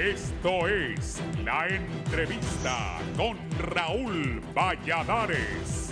Esto es La Entrevista con Raúl Valladares.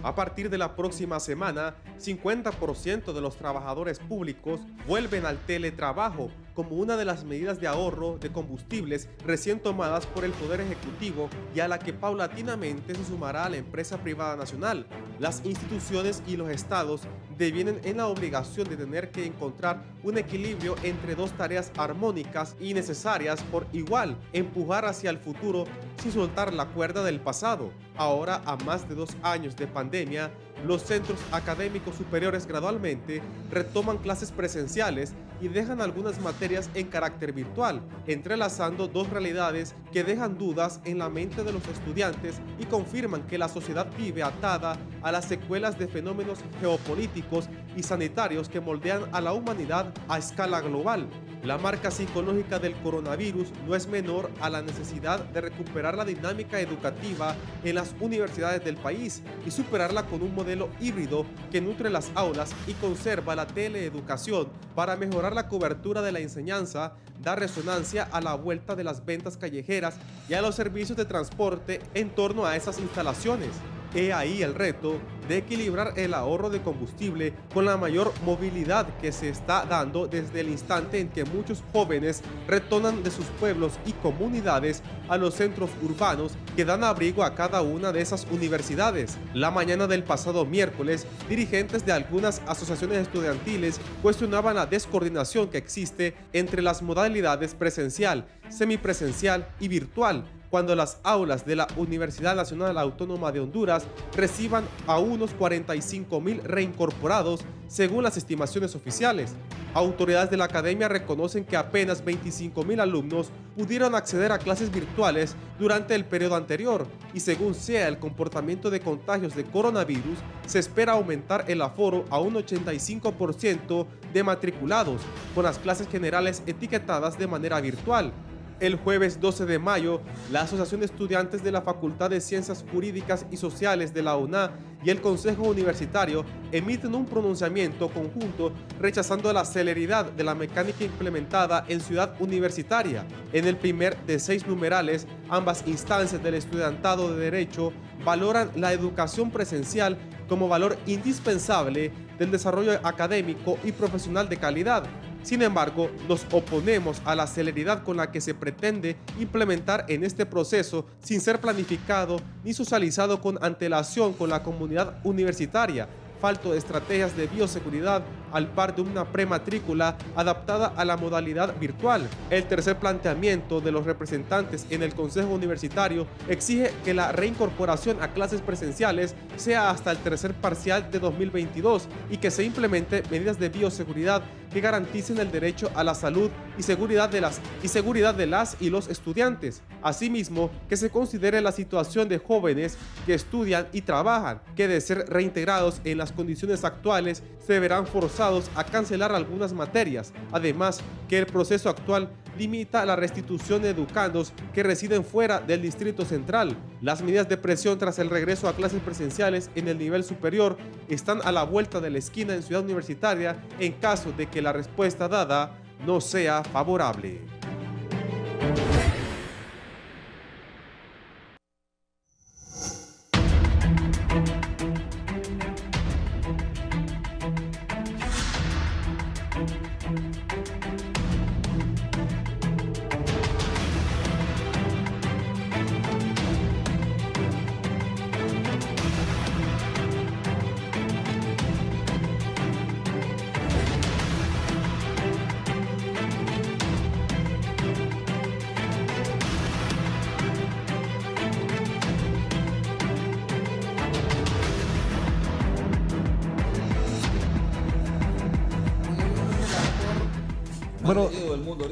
A partir de la próxima semana, 50% de los trabajadores públicos vuelven al teletrabajo como una de las medidas de ahorro de combustibles recién tomadas por el Poder Ejecutivo y a la que paulatinamente se sumará la empresa privada nacional. Las instituciones y los estados devienen en la obligación de tener que encontrar un equilibrio entre dos tareas armónicas y necesarias por igual, empujar hacia el futuro sin soltar la cuerda del pasado. Ahora, a más de 2 años de pandemia, los centros académicos superiores gradualmente retoman clases presenciales y dejan algunas materias en carácter virtual, entrelazando dos realidades que dejan dudas en la mente de los estudiantes y confirman que la sociedad vive atada a las secuelas de fenómenos geopolíticos y sanitarios que moldean a la humanidad a escala global. La marca psicológica del coronavirus no es menor a la necesidad de recuperar la dinámica educativa en las universidades del país y superarla con un modelo híbrido que nutre las aulas y conserva la teleeducación para mejorar la cobertura de la enseñanza, da resonancia a la vuelta de las ventas callejeras y a los servicios de transporte en torno a esas instalaciones. He ahí el reto de equilibrar el ahorro de combustible con la mayor movilidad que se está dando desde el instante en que muchos jóvenes retornan de sus pueblos y comunidades a los centros urbanos que dan abrigo a cada una de esas universidades. La mañana del pasado miércoles, dirigentes de algunas asociaciones estudiantiles cuestionaban la descoordinación que existe entre las modalidades presencial, semipresencial y virtual, cuando las aulas de la Universidad Nacional Autónoma de Honduras reciban a unos 45,000 reincorporados según las estimaciones oficiales. Autoridades de la academia reconocen que apenas 25,000 alumnos pudieron acceder a clases virtuales durante el periodo anterior y según sea el comportamiento de contagios de coronavirus, se espera aumentar el aforo a un 85% de matriculados, con las clases generales etiquetadas de manera virtual. El jueves 12 de mayo, la Asociación de Estudiantes de la Facultad de Ciencias Jurídicas y Sociales de la UNA y el Consejo Universitario emiten un pronunciamiento conjunto rechazando la celeridad de la mecánica implementada en Ciudad Universitaria. En el primer de 6 numerales, ambas instancias del estudiantado de Derecho valoran la educación presencial como valor indispensable del desarrollo académico y profesional de calidad. Sin embargo, nos oponemos a la celeridad con la que se pretende implementar en este proceso sin ser planificado ni socializado con antelación con la comunidad universitaria, falto de estrategias de bioseguridad al par de una prematrícula adaptada a la modalidad virtual. El tercer planteamiento de los representantes en el Consejo Universitario exige que la reincorporación a clases presenciales sea hasta el tercer parcial de 2022 y que se implementen medidas de bioseguridad que garanticen el derecho a la salud y seguridad de las y los estudiantes. Asimismo, que se considere la situación de jóvenes que estudian y trabajan, que de ser reintegrados en las condiciones actuales se verán forzados a cancelar algunas materias. Además, que el proceso actual limita la restitución de educandos que residen fuera del Distrito Central. Las medidas de presión tras el regreso a clases presenciales en el nivel superior están a la vuelta de la esquina en Ciudad Universitaria en caso de que la respuesta dada no sea favorable.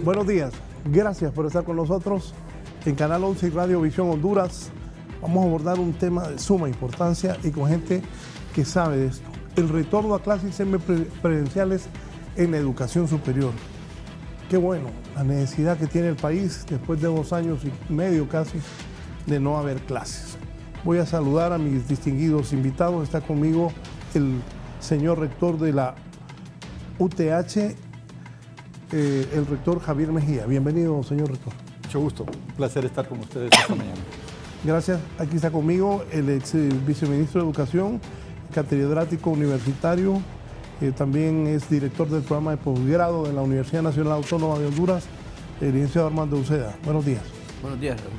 Buenos días, gracias por estar con nosotros en Canal 11 y Radio Visión Honduras. Vamos a abordar un tema de suma importancia y con gente que sabe de esto. El retorno a clases semipresenciales en la educación superior. Qué bueno, la necesidad que tiene el país después de 2 años y medio casi de no haber clases. Voy a saludar a mis distinguidos invitados. Está conmigo el señor rector de la UTH, el rector Javier Mejía. Bienvenido, señor rector. Mucho gusto, un placer estar con ustedes esta mañana. Gracias. Aquí está conmigo el ex viceministro de Educación, catedrático universitario, también es director del programa de posgrado de la Universidad Nacional Autónoma de Honduras, el licenciado Armando Uceda. Buenos días. Buenos días, Raúl.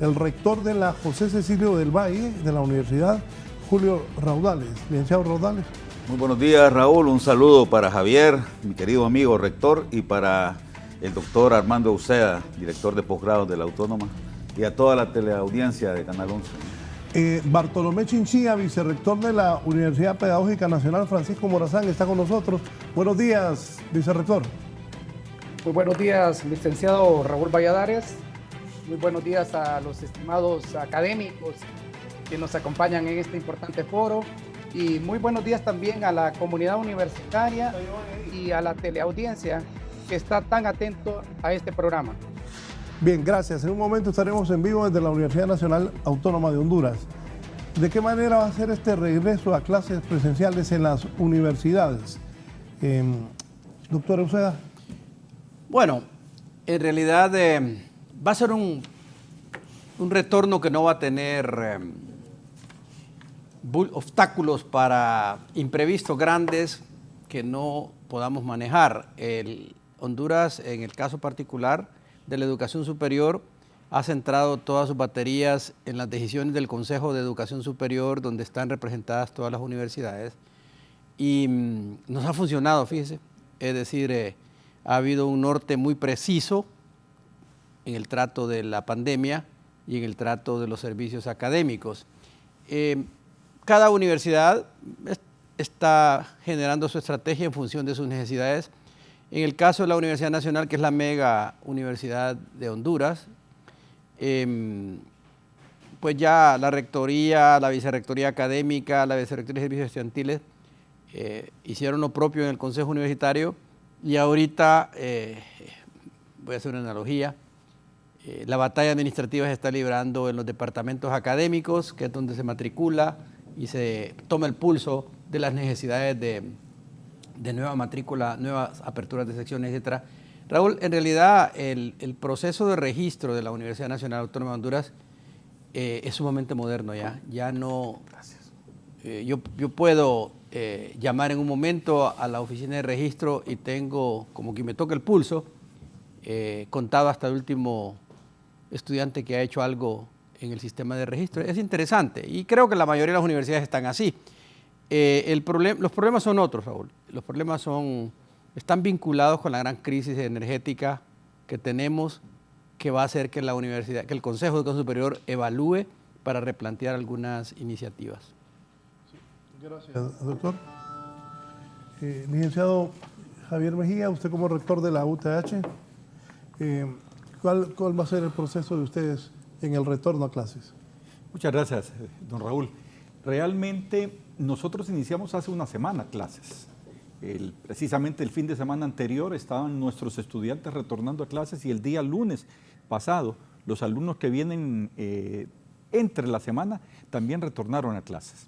El rector de la José Cecilio del Valle, de la Universidad, Julio Raudales. Licenciado Raudales. Muy buenos días, Raúl. Un saludo para Javier, mi querido amigo rector, y para el doctor Armando Uceda, director de posgrado de la Autónoma, y a toda la teleaudiencia de Canal 11. Bartolomé Chinchilla, vicerrector de la Universidad Pedagógica Nacional Francisco Morazán, está con nosotros. Buenos días, vicerrector. Muy buenos días, licenciado Raúl Valladares. Muy buenos días a los estimados académicos que nos acompañan en este importante foro. Y muy buenos días también a la comunidad universitaria y a la teleaudiencia que está tan atento a este programa. Bien, gracias. En un momento estaremos en vivo desde la Universidad Nacional Autónoma de Honduras. ¿De qué manera va a ser este regreso a clases presenciales en las universidades? Doctor Uceda. Bueno, en realidad va a ser un retorno que no va a tener obstáculos para imprevistos grandes que no podamos manejar. Honduras, en el caso particular de la educación superior, ha centrado todas sus baterías en las decisiones del Consejo de Educación Superior, donde están representadas todas las universidades, y nos ha funcionado, fíjese. Es decir, ha habido un norte muy preciso en el trato de la pandemia y en el trato de los servicios académicos. Cada universidad está generando su estrategia en función de sus necesidades. En el caso de la Universidad Nacional, que es la mega universidad de Honduras, pues ya la rectoría, la vicerrectoría académica, la vicerrectoría de servicios estudiantiles hicieron lo propio en el Consejo Universitario, y ahorita, voy a hacer una analogía, la batalla administrativa se está librando en los departamentos académicos, que es donde se matricula y se toma el pulso de las necesidades de nueva matrícula, nuevas aperturas de secciones, etc. Raúl, en realidad el proceso de registro de la Universidad Nacional Autónoma de Honduras es sumamente moderno ya. Ya no... Gracias. Yo puedo llamar en un momento a la oficina de registro y tengo, como que me toca el pulso, contado hasta el último estudiante que ha hecho algo en el sistema de registro. Es interesante y creo que la mayoría de las universidades están así. Los problemas son otros, Raúl. Los problemas están vinculados con la gran crisis energética que tenemos, que va a hacer que que el Consejo de Educación Superior evalúe para replantear algunas iniciativas. Gracias, doctor. Licenciado Javier Mejía, usted como rector de la UTH, ¿cuál va a ser el proceso de ustedes en el retorno a clases? Muchas gracias, don Raúl. Realmente nosotros iniciamos hace una semana clases. Precisamente el fin de semana anterior estaban nuestros estudiantes retornando a clases, y el día lunes pasado los alumnos que vienen entre la semana también retornaron a clases.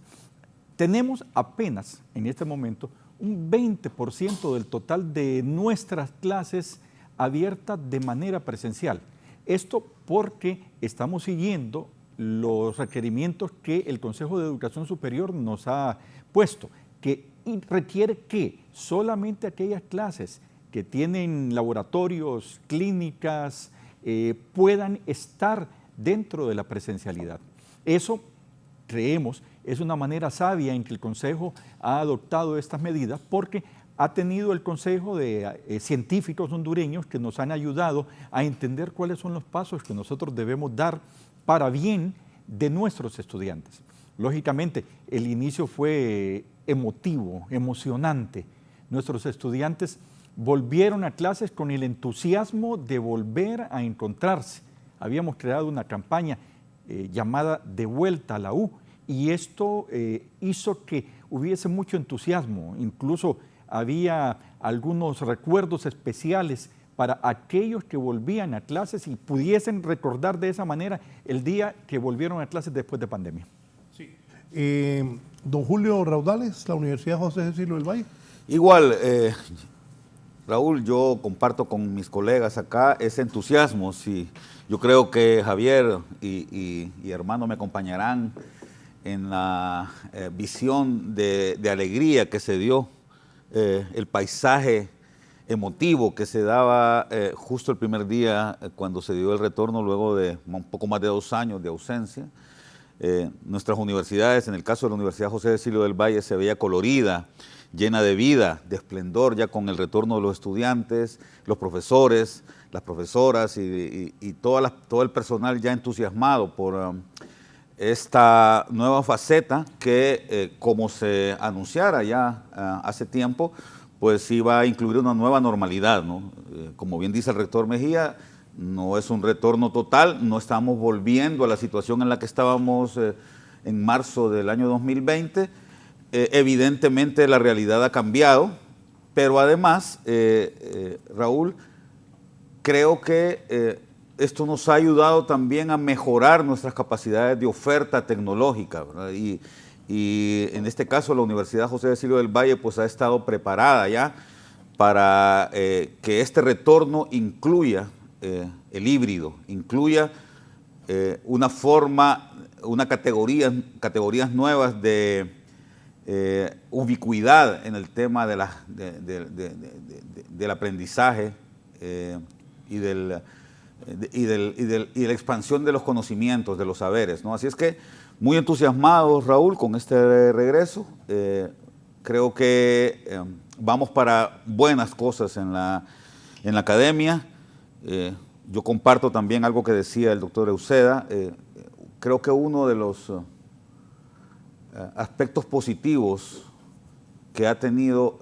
Tenemos apenas en este momento un 20% del total de nuestras clases abiertas de manera presencial. Esto porque estamos siguiendo los requerimientos que el Consejo de Educación Superior nos ha puesto, que requiere que solamente aquellas clases que tienen laboratorios, clínicas, puedan estar dentro de la presencialidad. Eso, creemos, es una manera sabia en que el Consejo ha adoptado estas medidas, porque ha tenido el Consejo de científicos hondureños que nos han ayudado a entender cuáles son los pasos que nosotros debemos dar para bien de nuestros estudiantes. Lógicamente, el inicio fue emotivo, emocionante. Nuestros estudiantes volvieron a clases con el entusiasmo de volver a encontrarse. Habíamos creado una campaña llamada De Vuelta a la U, y esto hizo que hubiese mucho entusiasmo. Incluso había algunos recuerdos especiales para aquellos que volvían a clases y pudiesen recordar de esa manera el día que volvieron a clases después de pandemia. Sí. Don Julio Raudales, la Universidad José Cecilio del Valle. Igual, Raúl, yo comparto con mis colegas acá ese entusiasmo. Sí, yo creo que Javier y hermano me acompañarán en la visión de alegría que se dio, el paisaje emotivo que se daba justo el primer día cuando se dio el retorno luego de un poco más de 2 años de ausencia. Nuestras universidades, en el caso de la Universidad José Cecilio del Valle, se veía colorida, llena de vida, de esplendor, ya con el retorno de los estudiantes, los profesores, las profesoras y todo el personal ya entusiasmado por esta nueva faceta que, como se anunciara ya hace tiempo, pues iba a incluir una nueva normalidad, ¿no? Como bien dice el rector Mejía, no es un retorno total, no estamos volviendo a la situación en la que estábamos en marzo del año 2020. Evidentemente la realidad ha cambiado, pero además, Raúl, creo que esto nos ha ayudado también a mejorar nuestras capacidades de oferta tecnológica, ¿verdad? Y en este caso la Universidad José Cecilio del Valle pues ha estado preparada ya para que este retorno incluya el híbrido, incluya categorías nuevas de ubicuidad en el tema del aprendizaje y de la expansión de los conocimientos, de los saberes, ¿no? Así es que muy entusiasmados, Raúl, con este regreso. Creo que vamos para buenas cosas en la academia. Yo comparto también algo que decía el doctor Uceda. Creo que uno de los aspectos positivos que ha tenido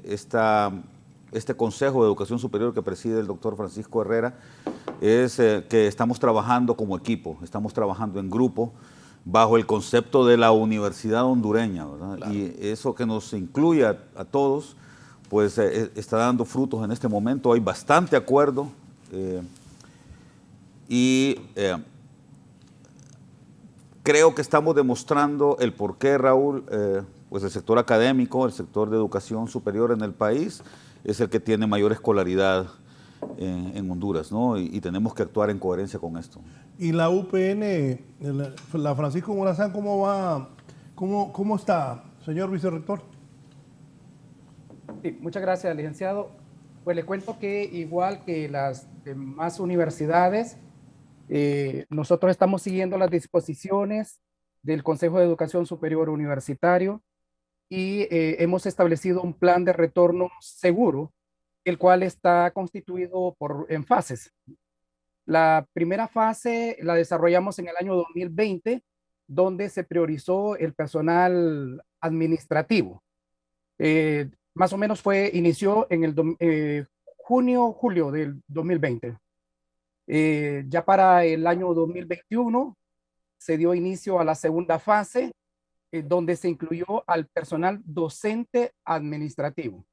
este Consejo de Educación Superior que preside el doctor Francisco Herrera es que estamos trabajando como equipo, estamos trabajando en grupo bajo el concepto de la universidad hondureña, ¿verdad? Claro. Y eso que nos incluye a todos, pues está dando frutos en este momento. Hay bastante acuerdo creo que estamos demostrando el por qué, Raúl, pues el sector académico, el sector de educación superior en el país es el que tiene mayor escolaridad en Honduras, ¿no? Y tenemos que actuar en coherencia con esto. ¿Y la UPN, la Francisco Morazán, cómo va? ¿Cómo está, señor vicerrector? Sí, muchas gracias, licenciado. Pues le cuento que igual que las demás universidades, nosotros estamos siguiendo las disposiciones del Consejo de Educación Superior Universitario y hemos establecido un plan de retorno seguro, el cual está constituido en fases. La primera fase la desarrollamos en el año 2020, donde se priorizó el personal administrativo. Más o menos inició en el junio-julio del 2020. Ya para el año 2021 se dio inicio a la segunda fase, donde se incluyó al personal docente administrativo.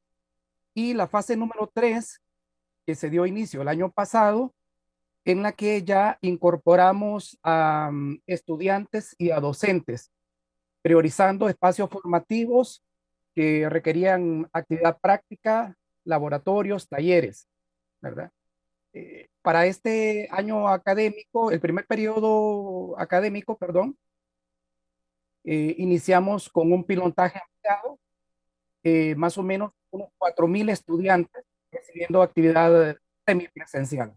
Y la fase número 3, que se dio inicio el año pasado, en la que ya incorporamos a estudiantes y a docentes, priorizando espacios formativos que requerían actividad práctica, laboratorios, talleres, ¿verdad? Para este año académico, el primer periodo académico, perdón, iniciamos con un pilotaje ampliado, más o menos unos 4,000 estudiantes recibiendo actividad semipresencial.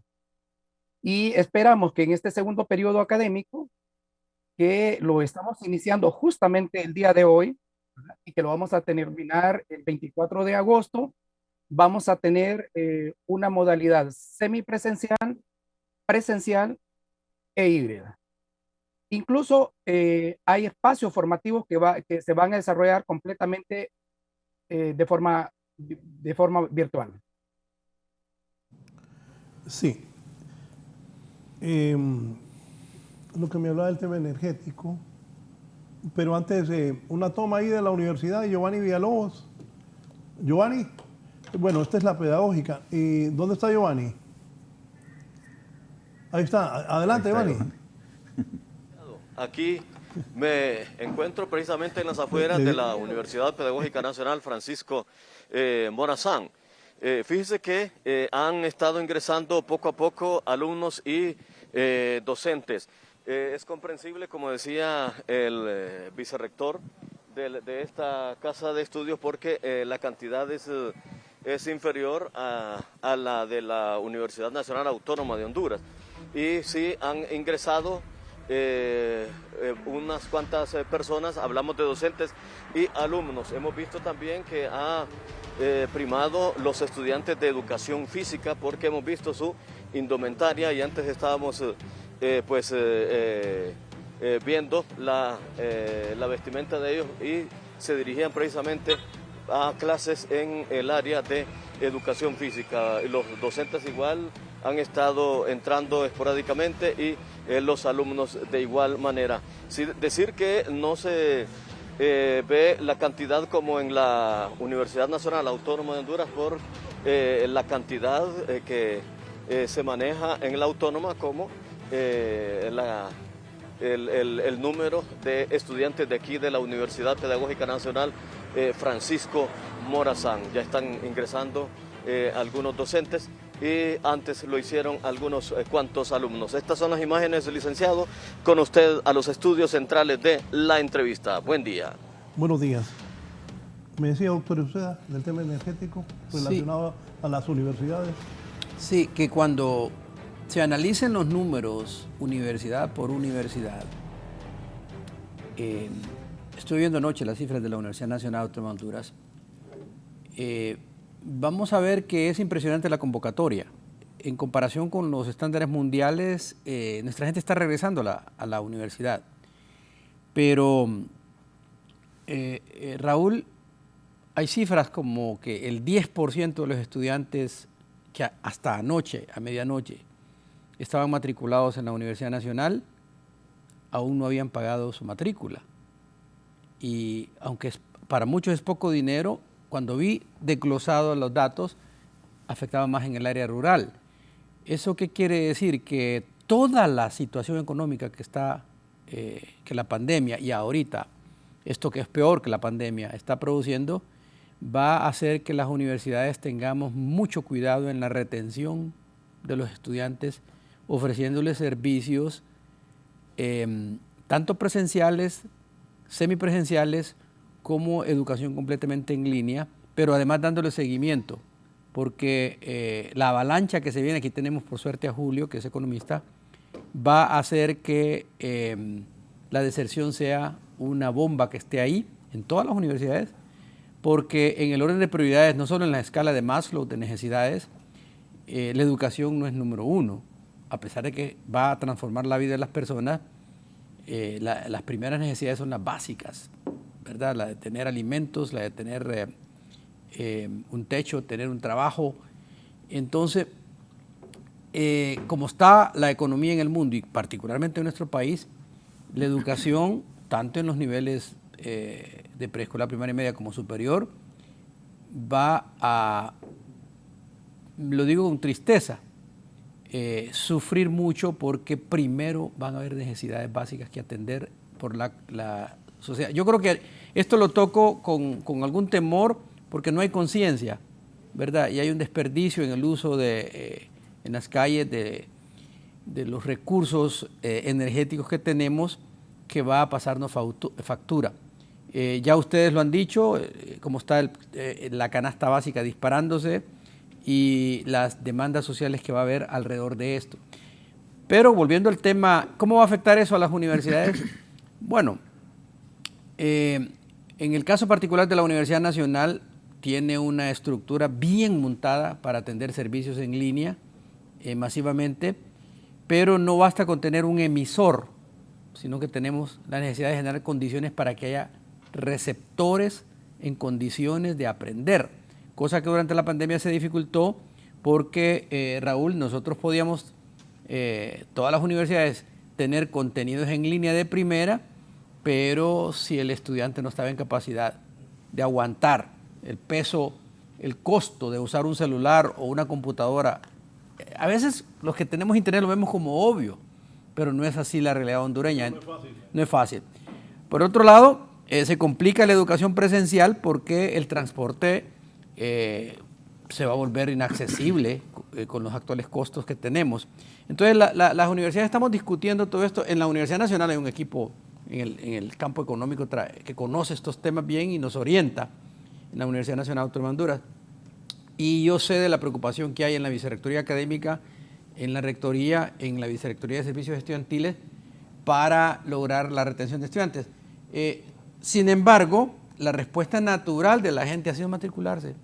Y esperamos que en este segundo periodo académico, que lo estamos iniciando justamente el día de hoy, ¿verdad? Y que lo vamos a terminar el 24 de agosto, vamos a tener una modalidad semipresencial, presencial e híbrida. Incluso hay espacios formativos que se van a desarrollar completamente de forma virtual. Sí. Lo que me hablaba del tema energético, pero antes una toma ahí de la Universidad de Giovanni Villalobos. Giovanni, bueno, esta es la pedagógica. ¿Y dónde está Giovanni? Ahí está. Adelante, ahí está, Giovanni. Aquí me encuentro precisamente en las afueras de la Universidad Pedagógica Nacional Francisco Morazán. Fíjese que han estado ingresando poco a poco alumnos y docentes. Es comprensible, como decía el vicerrector de esta casa de estudios, porque la cantidad es inferior a la de la Universidad Nacional Autónoma de Honduras. Y sí han ingresado unas cuantas personas, hablamos de docentes y alumnos. Hemos visto también que ha primado los estudiantes de educación física, porque hemos visto su indumentaria y antes estábamos viendo la vestimenta de ellos y se dirigían precisamente a clases en el área de educación física. Los docentes igual han estado entrando esporádicamente y los alumnos de igual manera. Decir que no se ve la cantidad como en la Universidad Nacional Autónoma de Honduras por la cantidad que se maneja en la autónoma como el número de estudiantes de aquí de la Universidad Pedagógica Nacional Francisco Morazán. Ya están ingresando algunos docentes y antes lo hicieron algunos cuantos alumnos. Estas son las imágenes, licenciado, con usted a los estudios centrales de la entrevista. Buen día. Buenos días. Me decía, doctor Uceda, del tema energético relacionado a las universidades. Sí, que cuando se analicen los números universidad por universidad, estoy viendo anoche las cifras de la Universidad Nacional Autónoma de Honduras, vamos a ver que es impresionante la convocatoria. En comparación con los estándares mundiales, nuestra gente está regresando a la universidad. Pero, Raúl, hay cifras como que el 10% de los estudiantes que hasta anoche, a medianoche, estaban matriculados en la Universidad Nacional, aún no habían pagado su matrícula. Y aunque para muchos es poco dinero, cuando vi desglosados los datos, afectaba más en el área rural. ¿Eso qué quiere decir? Que toda la situación económica que está, que la pandemia y ahorita, esto que es peor que la pandemia, está produciendo, va a hacer que las universidades tengamos mucho cuidado en la retención de los estudiantes, ofreciéndoles servicios tanto presenciales, semipresenciales, como educación completamente en línea, pero además dándole seguimiento, porque la avalancha que se viene, aquí tenemos por suerte a Julio, que es economista, va a hacer que la deserción sea una bomba que esté ahí en todas las universidades, porque en el orden de prioridades, no solo en la escala de Maslow de necesidades, la educación no es número uno, a pesar de que va a transformar la vida de las personas. Las primeras necesidades son las básicas, ¿verdad? La de tener alimentos, la de tener un techo, tener un trabajo. Entonces, como está la economía en el mundo y particularmente en nuestro país, la educación, tanto en los niveles de preescolar, primaria y media como superior, va a, lo digo con tristeza, sufrir mucho, porque primero van a haber necesidades básicas que atender por la sociedad. Yo creo que esto lo toco con algún temor, porque no hay conciencia, ¿verdad? Y hay un desperdicio en el uso en las calles de los recursos energéticos que tenemos, que va a pasarnos factura. Ya ustedes lo han dicho, cómo está la canasta básica disparándose y las demandas sociales que va a haber alrededor de esto. Pero volviendo al tema, ¿cómo va a afectar eso a las universidades? Bueno, en el caso particular de la Universidad Nacional, tiene una estructura bien montada para atender servicios en línea masivamente, pero no basta con tener un emisor, sino que tenemos la necesidad de generar condiciones para que haya receptores en condiciones de aprender, cosa que durante la pandemia se dificultó porque, Raúl, nosotros podíamos, todas las universidades, tener contenidos en línea de primera, pero si el estudiante no estaba en capacidad de aguantar el peso, el costo de usar un celular o una computadora, a veces los que tenemos internet lo vemos como obvio, pero no es así la realidad hondureña. No es fácil. Por otro lado, se complica la educación presencial porque el transporte se va a volver inaccesible con los actuales costos que tenemos. Entonces, las universidades estamos discutiendo todo esto. En la Universidad Nacional hay un equipo en el campo económico que conoce estos temas bien y nos orienta, en la Universidad Nacional Autónoma de Honduras. Y yo sé de la preocupación que hay en la Vicerrectoría Académica, en la Rectoría, en la Vicerrectoría de Servicios Estudiantiles, para lograr la retención de estudiantes. Sin embargo, la respuesta natural de la gente ha sido matricularse.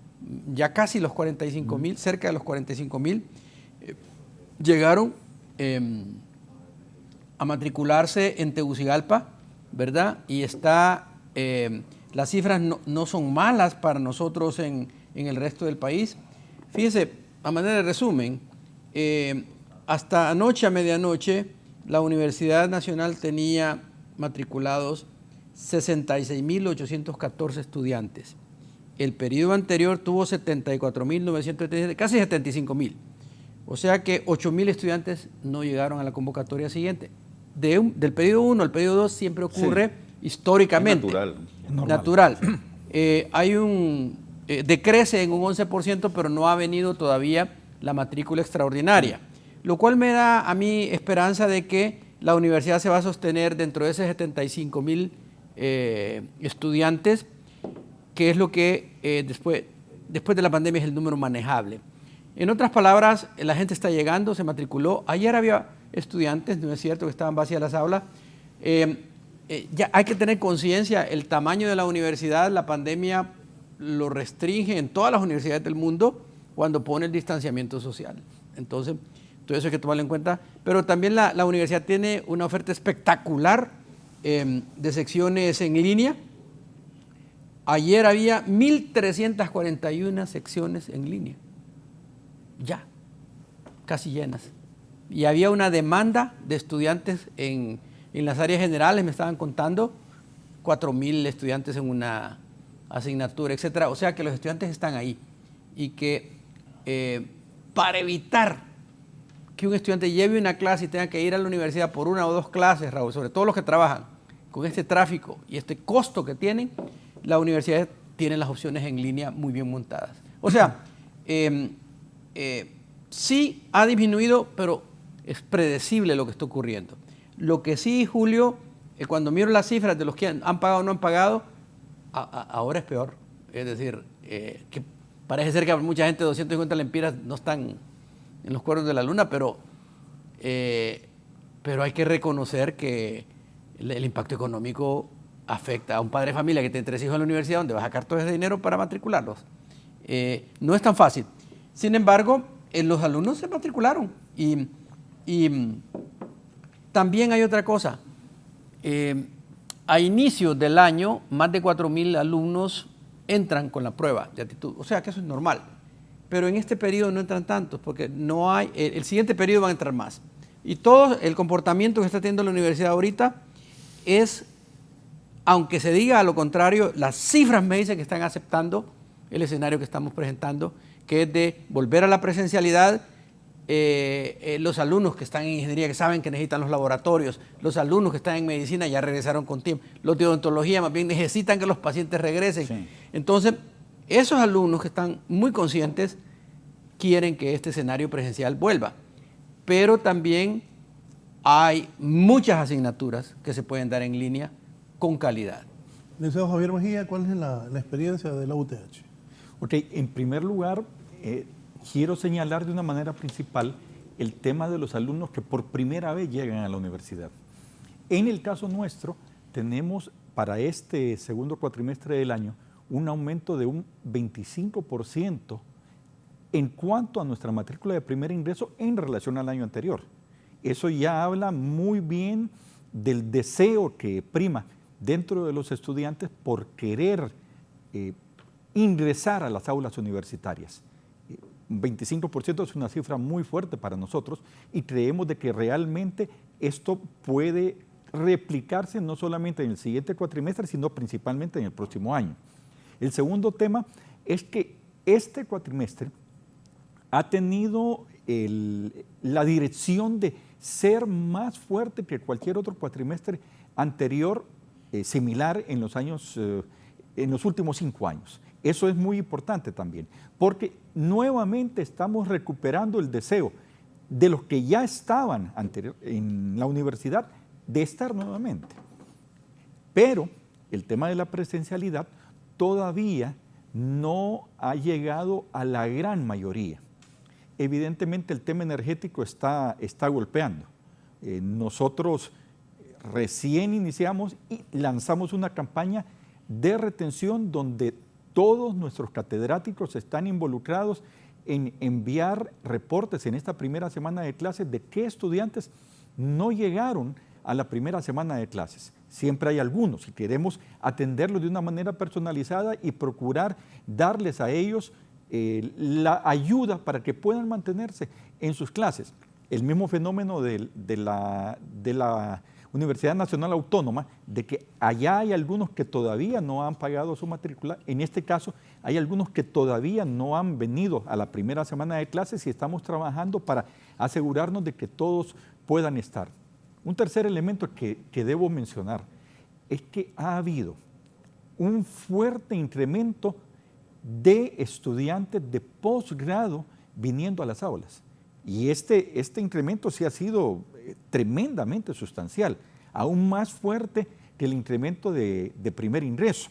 Ya casi los 45,000, cerca de los 45,000, llegaron a matricularse en Tegucigalpa, ¿verdad? Y las cifras no son malas para nosotros en el resto del país. Fíjese, a manera de resumen, hasta anoche a medianoche, la Universidad Nacional tenía matriculados 66,814 estudiantes. El periodo anterior tuvo 74,937, casi 75,000. O sea que 8,000 estudiantes no llegaron a la convocatoria siguiente. Del periodo 1 al periodo 2 siempre ocurre históricamente. Es natural. Decrece en un 11%, pero no ha venido todavía la matrícula extraordinaria. Lo cual me da a mí esperanza de que la universidad se va a sostener dentro de esos 75,000 estudiantes, que es lo que después de la pandemia es el número manejable. En otras palabras, la gente está llegando, se matriculó. Ayer había estudiantes, no es cierto que estaban vacías las aulas. Ya hay que tener conciencia, el tamaño de la universidad, la pandemia lo restringe en todas las universidades del mundo cuando pone el distanciamiento social. Entonces, todo eso hay que tomarlo en cuenta. Pero también la universidad tiene una oferta espectacular de secciones en línea. Ayer había 1,341 secciones en línea. Ya, casi llenas. Y había una demanda de estudiantes en las áreas generales, me estaban contando, 4,000 estudiantes en una asignatura, etcétera. O sea que los estudiantes están ahí. Y que para evitar que un estudiante lleve una clase y tenga que ir a la universidad por 1 o 2 clases, Raúl, sobre todo los que trabajan con este tráfico y este costo que tienen, la universidad tiene las opciones en línea muy bien montadas. O sea, sí ha disminuido, pero es predecible lo que está ocurriendo. Lo que sí, Julio, cuando miro las cifras de los que han pagado o no han pagado, ahora es peor. Es decir, que parece ser que mucha gente, 250 lempiras, no están en los cuernos de la luna, pero hay que reconocer que el impacto económico afecta a un padre de familia que tiene 3 hijos en la universidad, donde va a sacar todo ese dinero para matricularlos. No es tan fácil. Sin embargo, los alumnos se matricularon. Y también hay otra cosa. A inicios del año, más de 4,000 alumnos entran con la prueba de aptitud. O sea que eso es normal. Pero en este periodo no entran tantos, porque no hay, el siguiente periodo van a entrar más. Y todo el comportamiento que está teniendo la universidad ahorita es, aunque se diga a lo contrario, las cifras me dicen que están aceptando el escenario que estamos presentando, que es de volver a la presencialidad. Los alumnos que están en ingeniería, que saben que necesitan los laboratorios, los alumnos que están en medicina ya regresaron con tiempo, los de odontología más bien necesitan que los pacientes regresen. Sí. Entonces, esos alumnos que están muy conscientes quieren que este escenario presencial vuelva, pero también hay muchas asignaturas que se pueden dar en línea con calidad. Licenciado Javier Mejía, ¿cuál es la experiencia de la UTH? Ok, en primer lugar, quiero señalar de una manera principal el tema de los alumnos que por primera vez llegan a la universidad. En el caso nuestro, tenemos para este segundo cuatrimestre del año un aumento de un 25% en cuanto a nuestra matrícula de primer ingreso en relación al año anterior. Eso ya habla muy bien del deseo que prima dentro de los estudiantes por querer ingresar a las aulas universitarias. 25% es una cifra muy fuerte para nosotros y creemos de que realmente esto puede replicarse no solamente en el siguiente cuatrimestre, sino principalmente en el próximo año. El segundo tema es que este cuatrimestre ha tenido la dirección de ser más fuerte que cualquier otro cuatrimestre anterior, similar en los últimos 5 años. Eso es muy importante también, porque nuevamente estamos recuperando el deseo de los que ya estaban en la universidad de estar nuevamente. Pero el tema de la presencialidad todavía no ha llegado a la gran mayoría. Evidentemente el tema energético está golpeando. Nosotros recién iniciamos y lanzamos una campaña de retención donde todos nuestros catedráticos están involucrados en enviar reportes en esta primera semana de clases de qué estudiantes no llegaron a la primera semana de clases. Siempre hay algunos y queremos atenderlos de una manera personalizada y procurar darles a ellos la ayuda para que puedan mantenerse en sus clases. El mismo fenómeno de la Universidad Nacional Autónoma, de que allá hay algunos que todavía no han pagado su matrícula. En este caso, hay algunos que todavía no han venido a la primera semana de clases y estamos trabajando para asegurarnos de que todos puedan estar. Un tercer elemento que debo mencionar es que ha habido un fuerte incremento de estudiantes de posgrado viniendo a las aulas. Y este incremento sí ha sido tremendamente sustancial, aún más fuerte que el incremento de primer ingreso.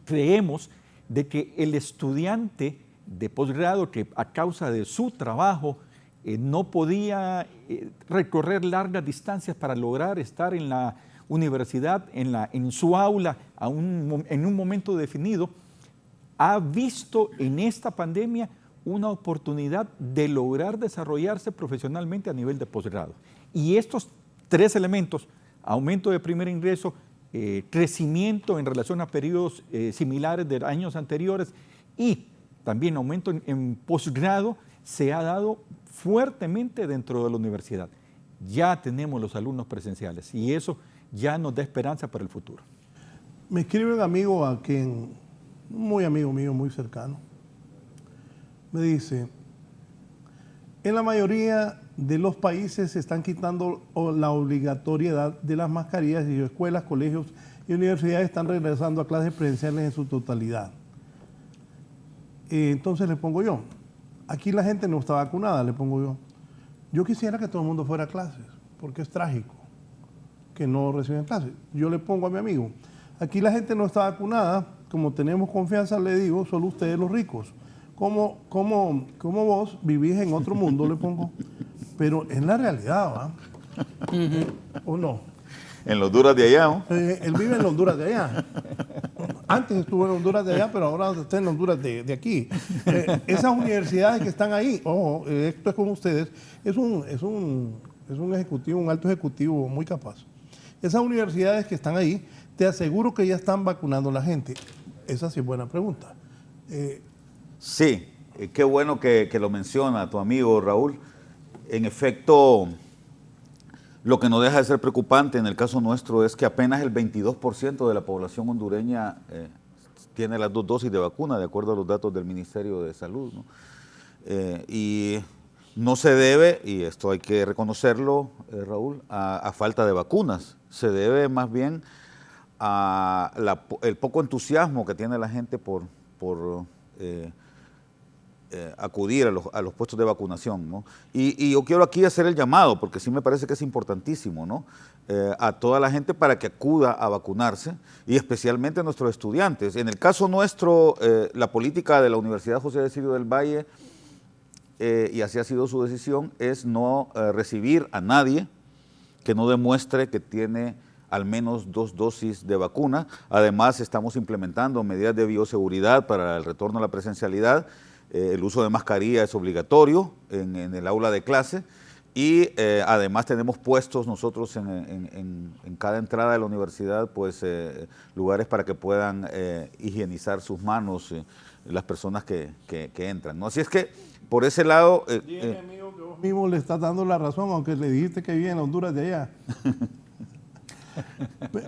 Creemos de que el estudiante de posgrado que a causa de su trabajo no podía recorrer largas distancias para lograr estar en la universidad, en su aula, en un momento definido, ha visto en esta pandemia una oportunidad de lograr desarrollarse profesionalmente a nivel de posgrado. Y estos tres elementos, aumento de primer ingreso, crecimiento en relación a periodos similares de años anteriores y también aumento en posgrado, se ha dado fuertemente dentro de la universidad. Ya tenemos los alumnos presenciales y eso ya nos da esperanza para el futuro. Me escribe un amigo muy amigo mío, muy cercano. Me dice, en la mayoría de los países se están quitando la obligatoriedad de las mascarillas y escuelas, colegios y universidades están regresando a clases presenciales en su totalidad. Entonces le pongo yo, aquí la gente no está vacunada, le pongo yo. Yo quisiera que todo el mundo fuera a clases, porque es trágico que no reciban clases. Yo le pongo a mi amigo, aquí la gente no está vacunada, como tenemos confianza, le digo, solo ustedes los ricos. Como vos vivís en otro mundo, le pongo, pero es la realidad, ¿va? ¿O no? En los Honduras de allá, ¿no? Él vive en los Honduras de allá. Antes estuvo en los Honduras de allá, pero ahora está en los Honduras de aquí. Esas universidades que están ahí, ojo, esto es con ustedes, es un ejecutivo, un alto ejecutivo muy capaz. Esas universidades que están ahí, te aseguro que ya están vacunando a la gente. Esa sí es buena pregunta. Sí, qué bueno que lo menciona tu amigo Raúl. En efecto, lo que no deja de ser preocupante en el caso nuestro es que apenas el 22% de la población hondureña tiene las 2 dosis de vacuna, de acuerdo a los datos del Ministerio de Salud, ¿no? Y no se debe, y esto hay que reconocerlo, Raúl, a falta de vacunas. Se debe más bien a el poco entusiasmo que tiene la gente por acudir a los puestos de vacunación, ¿no? Y yo quiero aquí hacer el llamado, porque sí me parece que es importantísimo, ¿no? A toda la gente para que acuda a vacunarse, y especialmente a nuestros estudiantes. En el caso nuestro, la política de la Universidad José de Sirio del Valle, y así ha sido su decisión, es no recibir a nadie que no demuestre que tiene al menos 2 dosis de vacuna. Además, estamos implementando medidas de bioseguridad para el retorno a la presencialidad. El uso de mascarilla es obligatorio en el aula de clase y además tenemos puestos nosotros en cada entrada de la universidad, pues lugares para que puedan higienizar sus manos las personas que entran, ¿no? Así es que por ese lado... Dile, amigo, que vos mismo le estás dando la razón, aunque le dijiste que vive en Honduras de allá.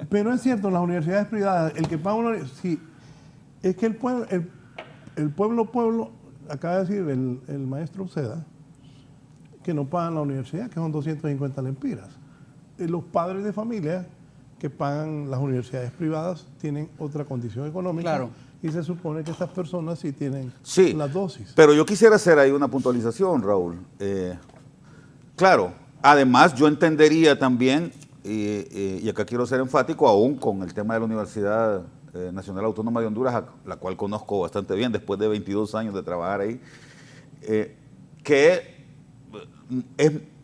Pero es cierto, las universidades privadas, el que paga una... Sí, es que el pueblo, acaba de decir el maestro Uceda, que no pagan la universidad, que son 250 lempiras. Los padres de familia que pagan las universidades privadas tienen otra condición económica, claro, y se supone que estas personas sí tienen las dosis. Pero yo quisiera hacer ahí una puntualización, Raúl. Claro, además yo entendería también, y acá quiero ser enfático, aún con el tema de la Universidad Nacional Autónoma de Honduras, a la cual conozco bastante bien después de 22 años de trabajar ahí, que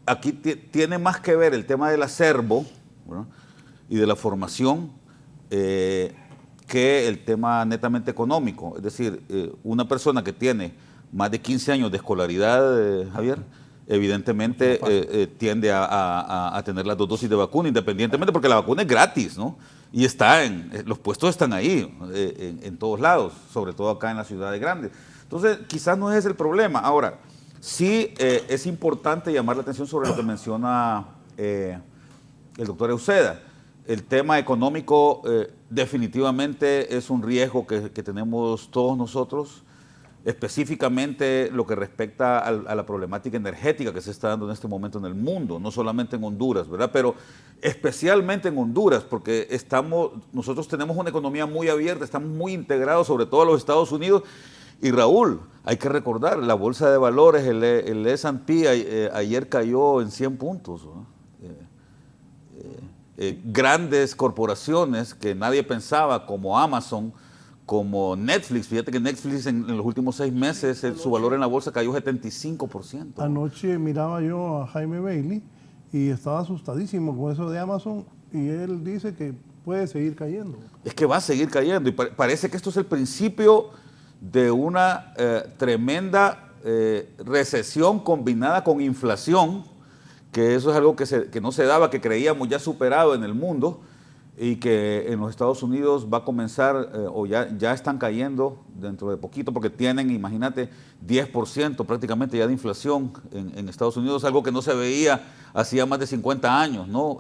aquí tiene más que ver el tema del acervo, ¿verdad?, y de la formación, que el tema netamente económico. Es decir, una persona que tiene más de 15 años de escolaridad, Javier, evidentemente tiende a tener las 2 dosis de vacuna, independientemente, porque la vacuna es gratis, ¿no? Y los puestos están ahí, en todos lados, sobre todo acá en las ciudades grandes. Entonces, quizás no es el problema. Ahora, sí es importante llamar la atención sobre lo que menciona el doctor Euseda. El tema económico definitivamente es un riesgo que tenemos todos nosotros, específicamente lo que respecta a la problemática energética que se está dando en este momento en el mundo, no solamente en Honduras, ¿verdad?, pero especialmente en Honduras, porque nosotros tenemos una economía muy abierta, estamos muy integrados, sobre todo a los Estados Unidos. Y Raúl, hay que recordar, la bolsa de valores, el S&P ayer cayó en 100 puntos, ¿no? Grandes corporaciones que nadie pensaba, como Amazon, como Netflix. Fíjate que Netflix en los últimos 6 meses su valor en la bolsa cayó 75%. Anoche miraba yo a Jaime Bailey y estaba asustadísimo con eso de Amazon, y él dice que puede seguir cayendo. Es que va a seguir cayendo, y parece que esto es el principio de una tremenda recesión combinada con inflación, que eso es algo que no se daba, que creíamos ya superado en el mundo, y que en los Estados Unidos va a comenzar, o ya están cayendo dentro de poquito, porque tienen, imagínate, 10% prácticamente ya de inflación en Estados Unidos, algo que no se veía hacía más de 50 años, ¿no?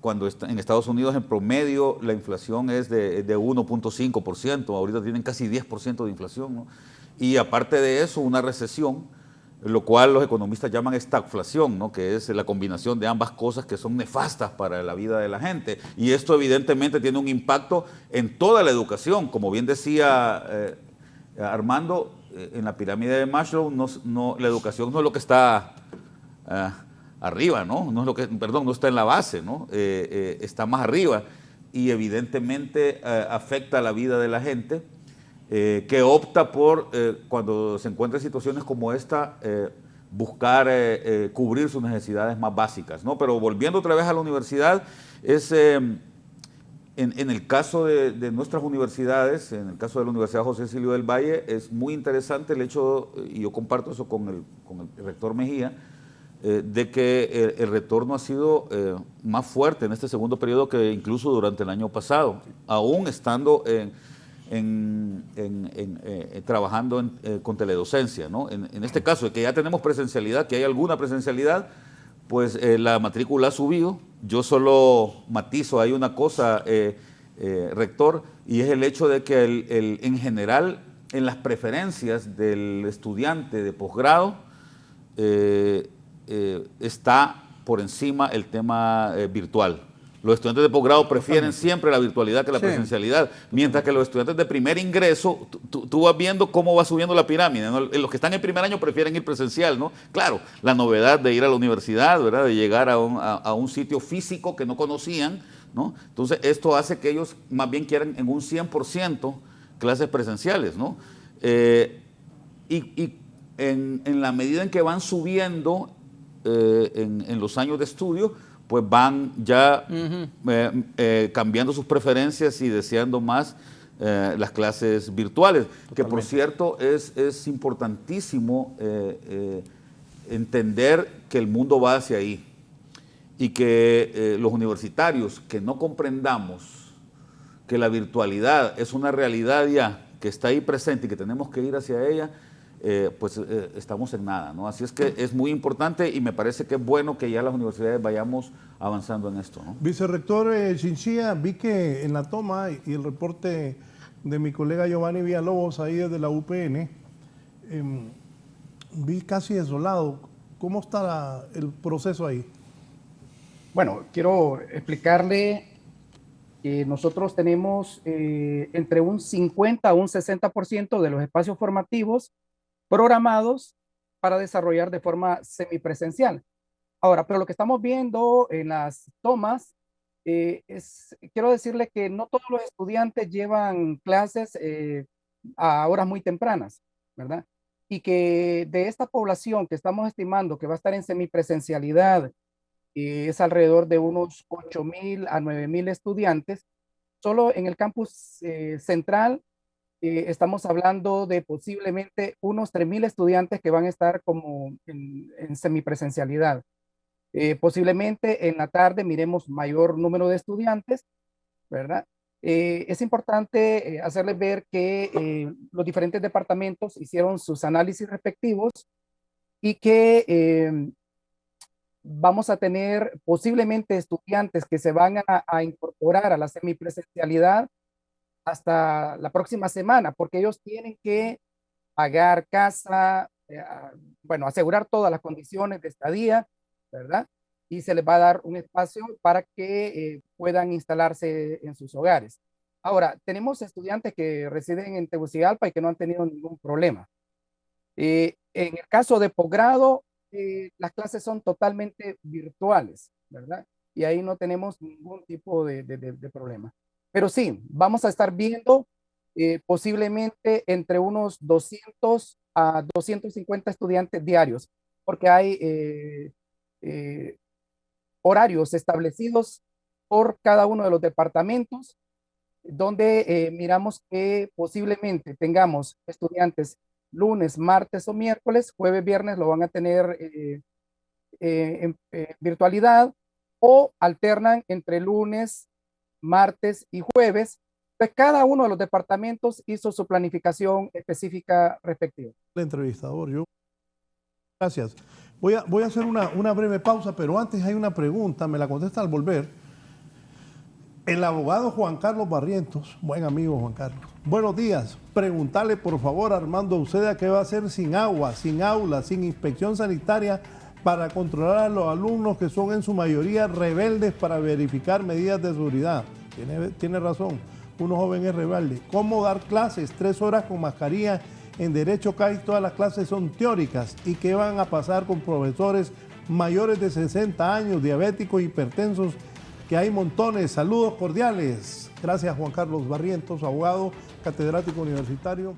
Cuando en Estados Unidos en promedio la inflación es de 1.5%, ahorita tienen casi 10% de inflación, ¿no? Y aparte de eso, una recesión, lo cual los economistas llaman estagflación, ¿no?, que es la combinación de ambas cosas que son nefastas para la vida de la gente. Y esto evidentemente tiene un impacto en toda la educación. Como bien decía Armando, en la pirámide de Maslow, la educación no es lo que está arriba, ¿no? No está en la base, ¿no? Está más arriba, y evidentemente afecta a la vida de la gente, que opta por, cuando se encuentra en situaciones como esta, buscar cubrir sus necesidades más básicas, ¿no? Pero volviendo otra vez a la universidad, en el caso de nuestras universidades, en el caso de la Universidad José Cecilio del Valle, es muy interesante el hecho, y yo comparto eso con el rector Mejía, de que el retorno ha sido más fuerte en este segundo periodo que incluso durante el año pasado, aún estando trabajando con teledocencia, ¿no? En este caso, que ya tenemos presencialidad, que hay alguna presencialidad, pues la matrícula ha subido. Yo solo matizo, hay una cosa, rector, y es el hecho de que en general, en las preferencias del estudiante de posgrado, está por encima el tema virtual. Los estudiantes de posgrado prefieren siempre la virtualidad que la presencialidad, mientras que los estudiantes de primer ingreso, tú vas viendo cómo va subiendo la pirámide, ¿no? Los que están en primer año prefieren ir presencial, ¿no? Claro, la novedad de ir a la universidad, ¿verdad?, de llegar a un sitio físico que no conocían, ¿no? Entonces, esto hace que ellos más bien quieran en un 100% clases presenciales, ¿no? Y en la medida en que van subiendo en los años de estudio, pues van ya cambiando sus preferencias y deseando más las clases virtuales. Totalmente. Que por cierto es importantísimo entender que el mundo va hacia ahí, y que los universitarios que no comprendamos que la virtualidad es una realidad ya que está ahí presente y que tenemos que ir hacia ella, pues estamos en nada, ¿no? Así es que es muy importante, y me parece que es bueno que ya las universidades vayamos avanzando en esto, ¿no? Vicerrector Chinchilla, vi que en la toma y el reporte de mi colega Giovanni Villalobos ahí desde la UPN, vi casi desolado. ¿Cómo está el proceso ahí? Bueno, quiero explicarle Nosotros tenemos entre un 50 a un 60% de los espacios formativos programados para desarrollar de forma semipresencial. Ahora, pero lo que estamos viendo en las tomas quiero decirle que no todos los estudiantes llevan clases a horas muy tempranas, ¿verdad? Y que de esta población que estamos estimando que va a estar en semipresencialidad, es alrededor de unos 8,000 a 9,000 estudiantes. Solo en el campus central estamos hablando de posiblemente unos 3,000 estudiantes que van a estar como en semipresencialidad. Posiblemente en la tarde miremos mayor número de estudiantes, ¿verdad? Es importante hacerles ver que los diferentes departamentos hicieron sus análisis respectivos y que vamos a tener posiblemente estudiantes que se van a incorporar a la semipresencialidad hasta la próxima semana, porque ellos tienen que pagar casa, bueno, asegurar todas las condiciones de estadía, ¿verdad? Y se les va a dar un espacio para que puedan instalarse en sus hogares. Ahora, tenemos estudiantes que residen en Tegucigalpa y que no han tenido ningún problema. En el caso de posgrado, las clases son totalmente virtuales, ¿verdad? Y ahí no tenemos ningún tipo de problema. Pero sí, vamos a estar viendo posiblemente entre unos 200 a 250 estudiantes diarios, porque hay horarios establecidos por cada uno de los departamentos, donde miramos que posiblemente tengamos estudiantes lunes, martes o miércoles, jueves, viernes lo van a tener en virtualidad, o alternan entre lunes, martes y jueves. Pues cada uno de los departamentos hizo su planificación específica respectiva. El entrevistador, yo. Gracias. Voy a hacer una breve pausa, pero antes hay una pregunta, me la contesta al volver. El abogado Juan Carlos Barrientos, buen amigo Juan Carlos, buenos días. Preguntarle por favor a Armando Uceda qué va a hacer sin agua, sin aula, sin inspección sanitaria para controlar a los alumnos que son en su mayoría rebeldes para verificar medidas de seguridad. Tiene razón, uno joven es rebelde. ¿Cómo dar clases 3 horas con mascarilla? En Derecho CAI todas las clases son teóricas. ¿Y qué van a pasar con profesores mayores de 60 años, diabéticos, hipertensos, que hay montones? Saludos cordiales. Gracias Juan Carlos Barrientos, abogado, catedrático universitario.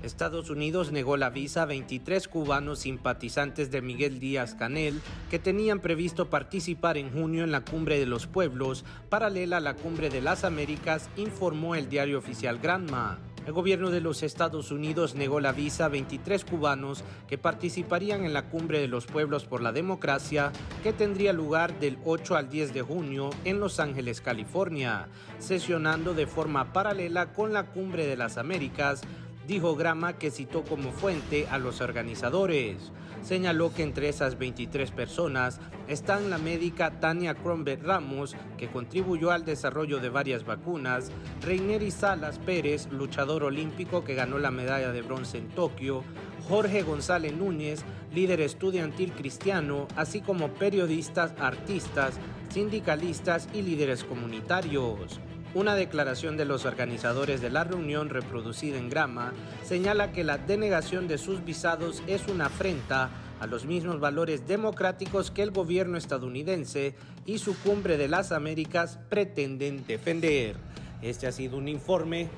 Estados Unidos negó la visa a 23 cubanos simpatizantes de Miguel Díaz-Canel que tenían previsto participar en junio en la Cumbre de los Pueblos, paralela a la Cumbre de las Américas, informó el diario oficial Granma. El gobierno de los Estados Unidos negó la visa a 23 cubanos que participarían en la Cumbre de los Pueblos por la Democracia, que tendría lugar del 8 al 10 de junio en Los Ángeles, California, sesionando de forma paralela con la Cumbre de las Américas, dijo Grama, que citó como fuente a los organizadores. Señaló que entre esas 23 personas están la médica Tania Kronberg Ramos, que contribuyó al desarrollo de varias vacunas, Reineri Salas Pérez, luchador olímpico que ganó la medalla de bronce en Tokio, Jorge González Núñez, líder estudiantil cristiano, así como periodistas, artistas, sindicalistas y líderes comunitarios. Una declaración de los organizadores de la reunión, reproducida en Grama, señala que la denegación de sus visados es una afrenta a los mismos valores democráticos que el gobierno estadounidense y su Cumbre de las Américas pretenden defender. Este ha sido un informe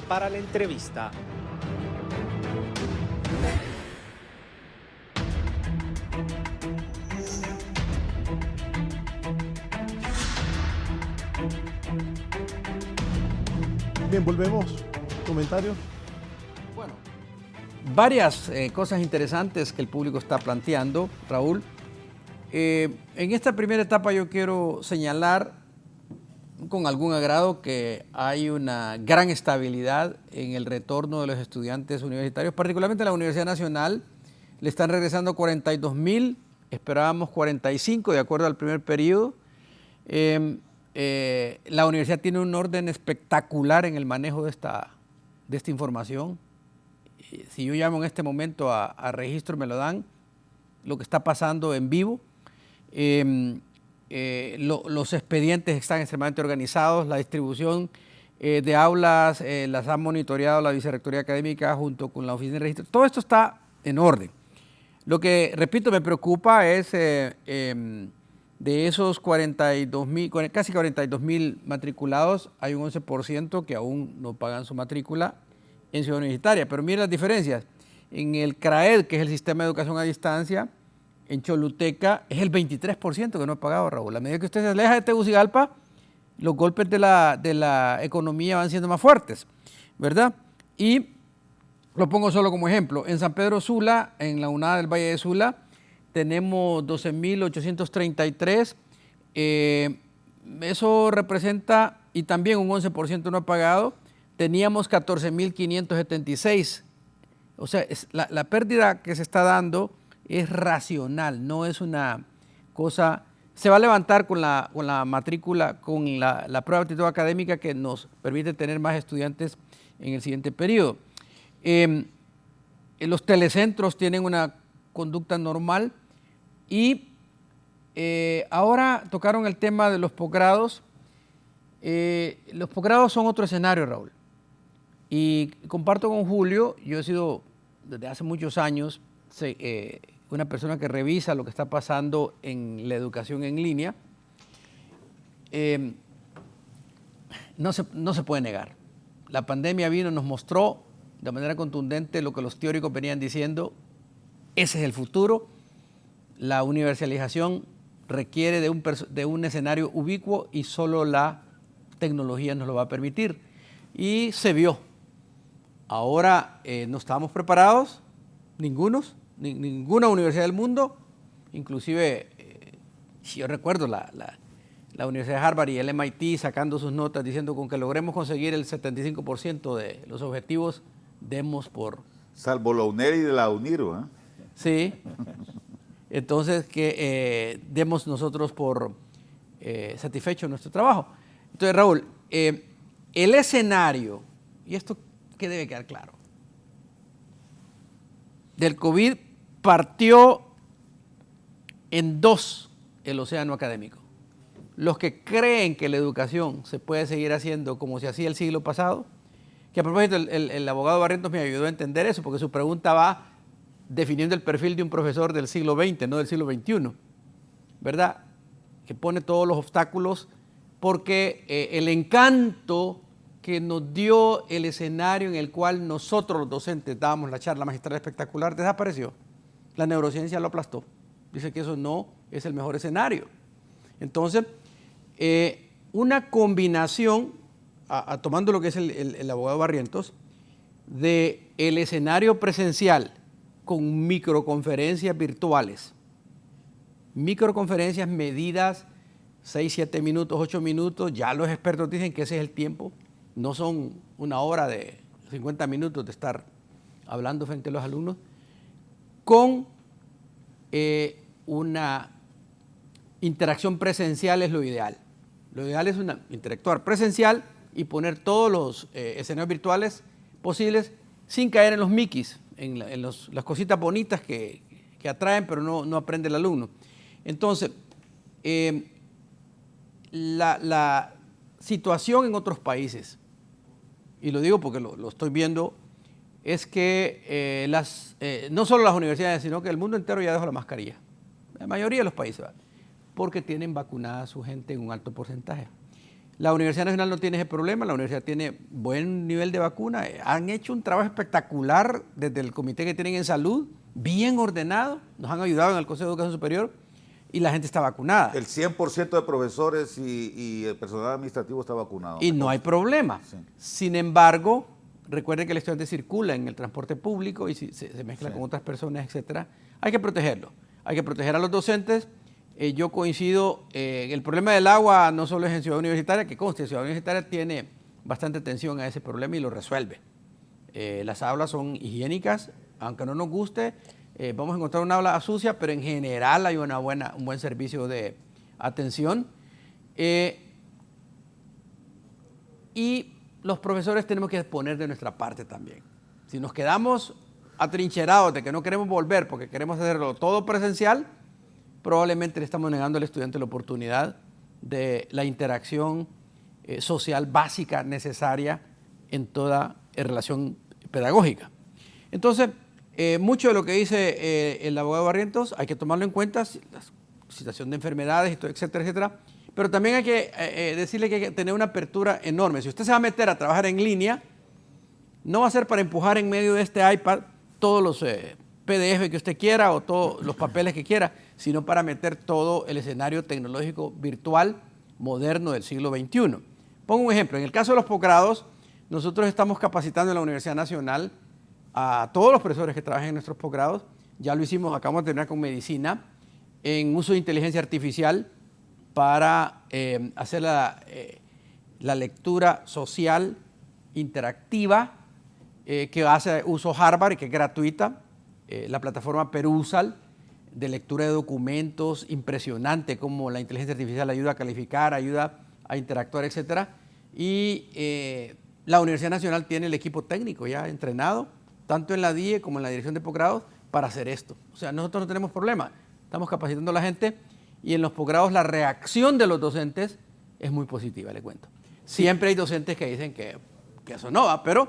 para la entrevista. Bien, volvemos. ¿Comentarios? Bueno, varias cosas interesantes que el público está planteando, Raúl. En esta primera etapa yo quiero señalar con algún agrado que hay una gran estabilidad en el retorno de los estudiantes universitarios, particularmente en la Universidad Nacional. Le están regresando 42,000, esperábamos 45 de acuerdo al primer periodo. La universidad tiene un orden espectacular en el manejo de esta información. Si yo llamo en este momento a registro, me lo dan, lo que está pasando en vivo. los expedientes están extremadamente organizados, la distribución de aulas las ha monitoreado la Vicerrectoría Académica junto con la Oficina de Registro. Todo esto está en orden. Lo que, repito, me preocupa es de esos 42,000, casi 42,000 matriculados, hay un 11% que aún no pagan su matrícula en Ciudad Universitaria. Pero miren las diferencias. En el CRAED, que es el Sistema de Educación a Distancia, en Choluteca, es el 23% que no ha pagado, Raúl. A medida que usted se aleja de Tegucigalpa, los golpes de la economía van siendo más fuertes, ¿verdad? Y lo pongo solo como ejemplo. En San Pedro Sula, en la UNAD del Valle de Sula, tenemos 12,833. Eso representa, y también un 11% no ha pagado. Teníamos 14,576. O sea, la pérdida que se está dando es racional, no es una cosa. Se va a levantar con la matrícula, con la prueba de aptitud académica que nos permite tener más estudiantes en el siguiente periodo. Los telecentros tienen una conducta normal y ahora tocaron el tema de los posgrados. Los posgrados son otro escenario, Raúl. Y comparto con Julio, yo he sido desde hace muchos años una persona que revisa lo que está pasando en la educación en línea. No se puede negar. La pandemia vino y nos mostró de manera contundente lo que los teóricos venían diciendo. Ese es el futuro. La universalización requiere de un escenario ubicuo y solo la tecnología nos lo va a permitir. Y se vio. Ahora no estábamos preparados, ninguna universidad del mundo, inclusive, yo recuerdo la Universidad de Harvard y el MIT sacando sus notas diciendo con que logremos conseguir el 75% de los objetivos, demos por... Salvo la UNER y de la UNIRO, ¿eh? Sí, entonces que demos nosotros por satisfecho nuestro trabajo. Entonces, Raúl, el escenario, y esto que debe quedar claro, del COVID partió en dos el océano académico. Los que creen que la educación se puede seguir haciendo como se hacía el siglo pasado, que a propósito el abogado Barrientos me ayudó a entender eso, porque su pregunta va definiendo el perfil de un profesor del siglo XX, no del siglo XXI, ¿verdad? Que pone todos los obstáculos, porque el encanto que nos dio el escenario en el cual nosotros los docentes dábamos la charla magistral espectacular, desapareció. La neurociencia lo aplastó. Dice que eso no es el mejor escenario. Entonces, una combinación, tomando lo que es el abogado Barrientos, de el escenario presencial con microconferencias virtuales. Microconferencias medidas 6, 7 minutos, 8 minutos, ya los expertos dicen que ese es el tiempo. No son una hora de 50 minutos de estar hablando frente a los alumnos, con una interacción presencial es lo ideal. Lo ideal es interactuar presencial y poner todos los escenarios virtuales posibles sin caer en los miquis, en las cositas bonitas que atraen, pero no aprende el alumno. Entonces, la situación en otros países, y lo digo porque lo estoy viendo, es que no solo las universidades, sino que el mundo entero ya dejó la mascarilla. La mayoría de los países, ¿verdad? Porque tienen vacunada a su gente en un alto porcentaje. La Universidad Nacional no tiene ese problema, la universidad tiene buen nivel de vacuna, han hecho un trabajo espectacular desde el comité que tienen en salud, bien ordenado, nos han ayudado en el Consejo de Educación Superior y la gente está vacunada. El 100% de profesores y el personal administrativo está vacunado. Y no hay problema. Sí. Sin embargo, recuerden que el estudiante circula en el transporte público y se mezcla con otras personas, etcétera. Hay que protegerlo, hay que proteger a los docentes. Yo coincido, el problema del agua no solo es en Ciudad Universitaria, que conste, Ciudad Universitaria tiene bastante atención a ese problema y lo resuelve. Las aulas son higiénicas, aunque no nos guste, vamos a encontrar una aula sucia, pero en general hay un buen servicio de atención. Y los profesores tenemos que poner de nuestra parte también. Si nos quedamos atrincherados de que no queremos volver porque queremos hacerlo todo presencial, probablemente le estamos negando al estudiante la oportunidad de la interacción social básica necesaria en toda relación pedagógica. Entonces, mucho de lo que dice el abogado Barrientos hay que tomarlo en cuenta, la situación de enfermedades, y todo, etcétera, etcétera, pero también hay que decirle que hay que tener una apertura enorme. Si usted se va a meter a trabajar en línea, no va a ser para empujar en medio de este iPad todos los PDF que usted quiera o todos los papeles que quiera, sino para meter todo el escenario tecnológico virtual moderno del siglo XXI. Pongo un ejemplo. En el caso de los posgrados, nosotros estamos capacitando en la Universidad Nacional a todos los profesores que trabajan en nuestros posgrados. Ya lo hicimos, acabamos de terminar con medicina, en uso de inteligencia artificial para hacer la lectura social interactiva que hace uso Harvard y que es gratuita, la plataforma Perusal de lectura de documentos, impresionante cómo la inteligencia artificial ayuda a calificar, ayuda a interactuar, etc. Y la Universidad Nacional tiene el equipo técnico ya entrenado, tanto en la DIE como en la Dirección de Posgrados, para hacer esto. O sea, nosotros no tenemos problema, estamos capacitando a la gente y en los posgrados la reacción de los docentes es muy positiva, le cuento. Siempre hay docentes que dicen que eso no va, pero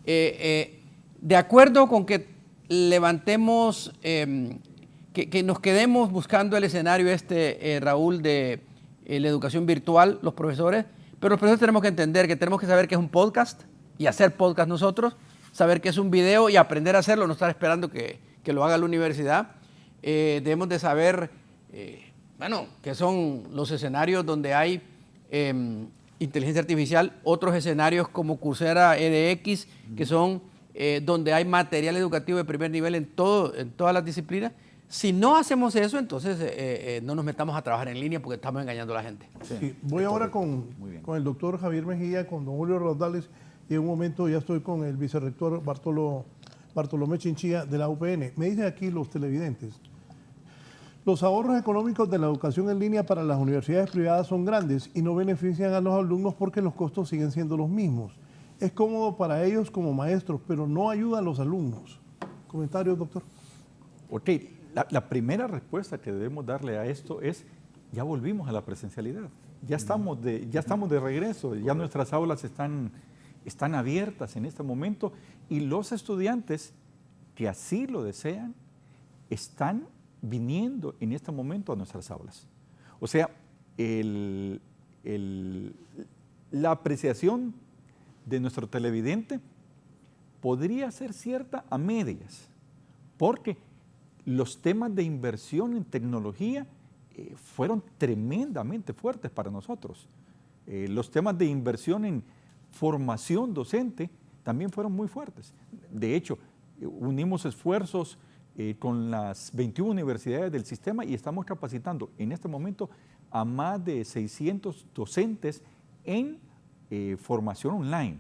de acuerdo con que levantemos, que nos quedemos buscando el escenario Raúl, de la educación virtual, los profesores, pero los profesores tenemos que entender que tenemos que saber qué es un podcast y hacer podcast nosotros, saber qué es un video y aprender a hacerlo, no estar esperando que lo haga la universidad. Debemos de saber, qué son los escenarios donde hay inteligencia artificial, otros escenarios como Coursera edX, que son donde hay material educativo de primer nivel en todas las disciplinas. Si no hacemos eso, entonces no nos metamos a trabajar en línea porque estamos engañando a la gente. Sí, voy ahora con el doctor Javier Mejía, con don Julio Rodales, y en un momento ya estoy con el vicerrector Bartolomé Chinchilla de la UPN. Me dicen aquí los televidentes, los ahorros económicos de la educación en línea para las universidades privadas son grandes y no benefician a los alumnos porque los costos siguen siendo los mismos. Es cómodo para ellos como maestros, pero no ayuda a los alumnos. ¿Comentarios, doctor? Ok, la primera respuesta que debemos darle a esto es, ya volvimos a la presencialidad. Ya estamos de regreso, ya nuestras aulas están abiertas en este momento y los estudiantes que así lo desean están viniendo en este momento a nuestras aulas. O sea, la apreciación de nuestro televidente podría ser cierta a medias, porque los temas de inversión en tecnología fueron tremendamente fuertes para nosotros. Los temas de inversión en formación docente también fueron muy fuertes. De hecho, unimos esfuerzos con las 21 universidades del sistema y estamos capacitando en este momento a más de 600 docentes en formación online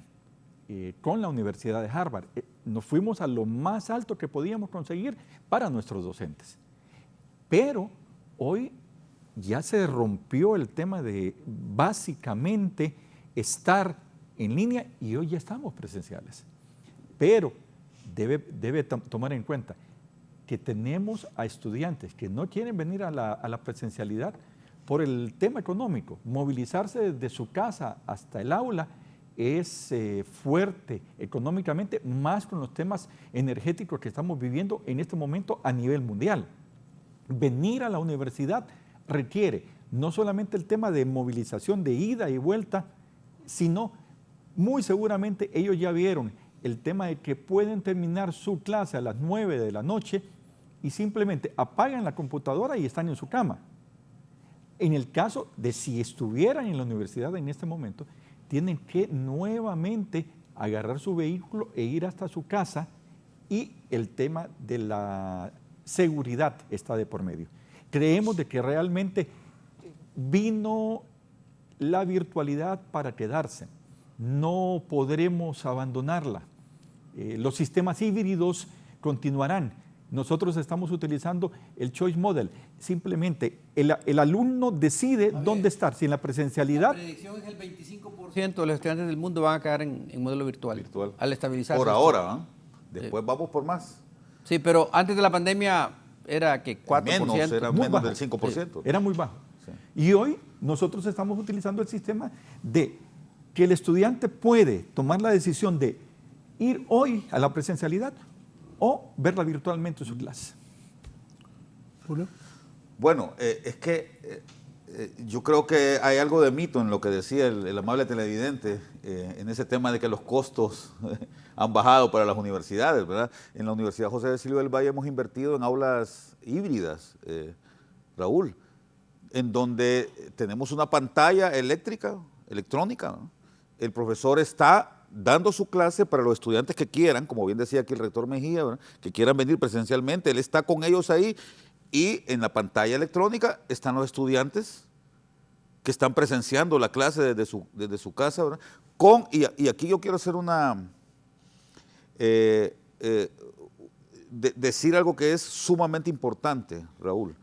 con la Universidad de Harvard. Nos fuimos a lo más alto que podíamos conseguir para nuestros docentes. Pero hoy ya se rompió el tema de básicamente estar en línea y hoy ya estamos presenciales. Pero debe tomar en cuenta que tenemos a estudiantes que no quieren venir a la presencialidad por el tema económico. Movilizarse desde su casa hasta el aula es fuerte económicamente, más con los temas energéticos que estamos viviendo en este momento a nivel mundial. Venir a la universidad requiere no solamente el tema de movilización de ida y vuelta, sino muy seguramente ellos ya vieron el tema de que pueden terminar su clase a las 9 de la noche y simplemente apagan la computadora y están en su cama. En el caso de si estuvieran en la universidad en este momento, tienen que nuevamente agarrar su vehículo e ir hasta su casa y el tema de la seguridad está de por medio. Creemos de que realmente vino la virtualidad para quedarse. No podremos abandonarla. Los sistemas híbridos continuarán. Nosotros estamos utilizando el Choice Model. Simplemente el alumno decide dónde estar. Si en la presencialidad... La predicción es el 25% de los estudiantes del mundo van a quedar en modelo virtual. Al estabilizarse. Por ahora, ¿eh? Después vamos por más. Sí, pero antes de la pandemia era que 4%. Era muy menos bajo. del 5%. Era muy bajo. Sí. Y hoy nosotros estamos utilizando el sistema de que el estudiante puede tomar la decisión de ir hoy a la presencialidad o verla virtualmente su clase. Julio. Bueno, es que yo creo que hay algo de mito en lo que decía el amable televidente, en ese tema de que los costos han bajado para las universidades, ¿verdad? En la Universidad José de Silvio del Valle hemos invertido en aulas híbridas, Raúl, en donde tenemos una pantalla electrónica, ¿no? El profesor está dando su clase para los estudiantes que quieran, como bien decía aquí el rector Mejía, ¿verdad? Que quieran venir presencialmente, él está con ellos ahí y en la pantalla electrónica están los estudiantes que están presenciando la clase desde su casa, ¿verdad? Y aquí yo quiero hacer decir algo que es sumamente importante, Raúl.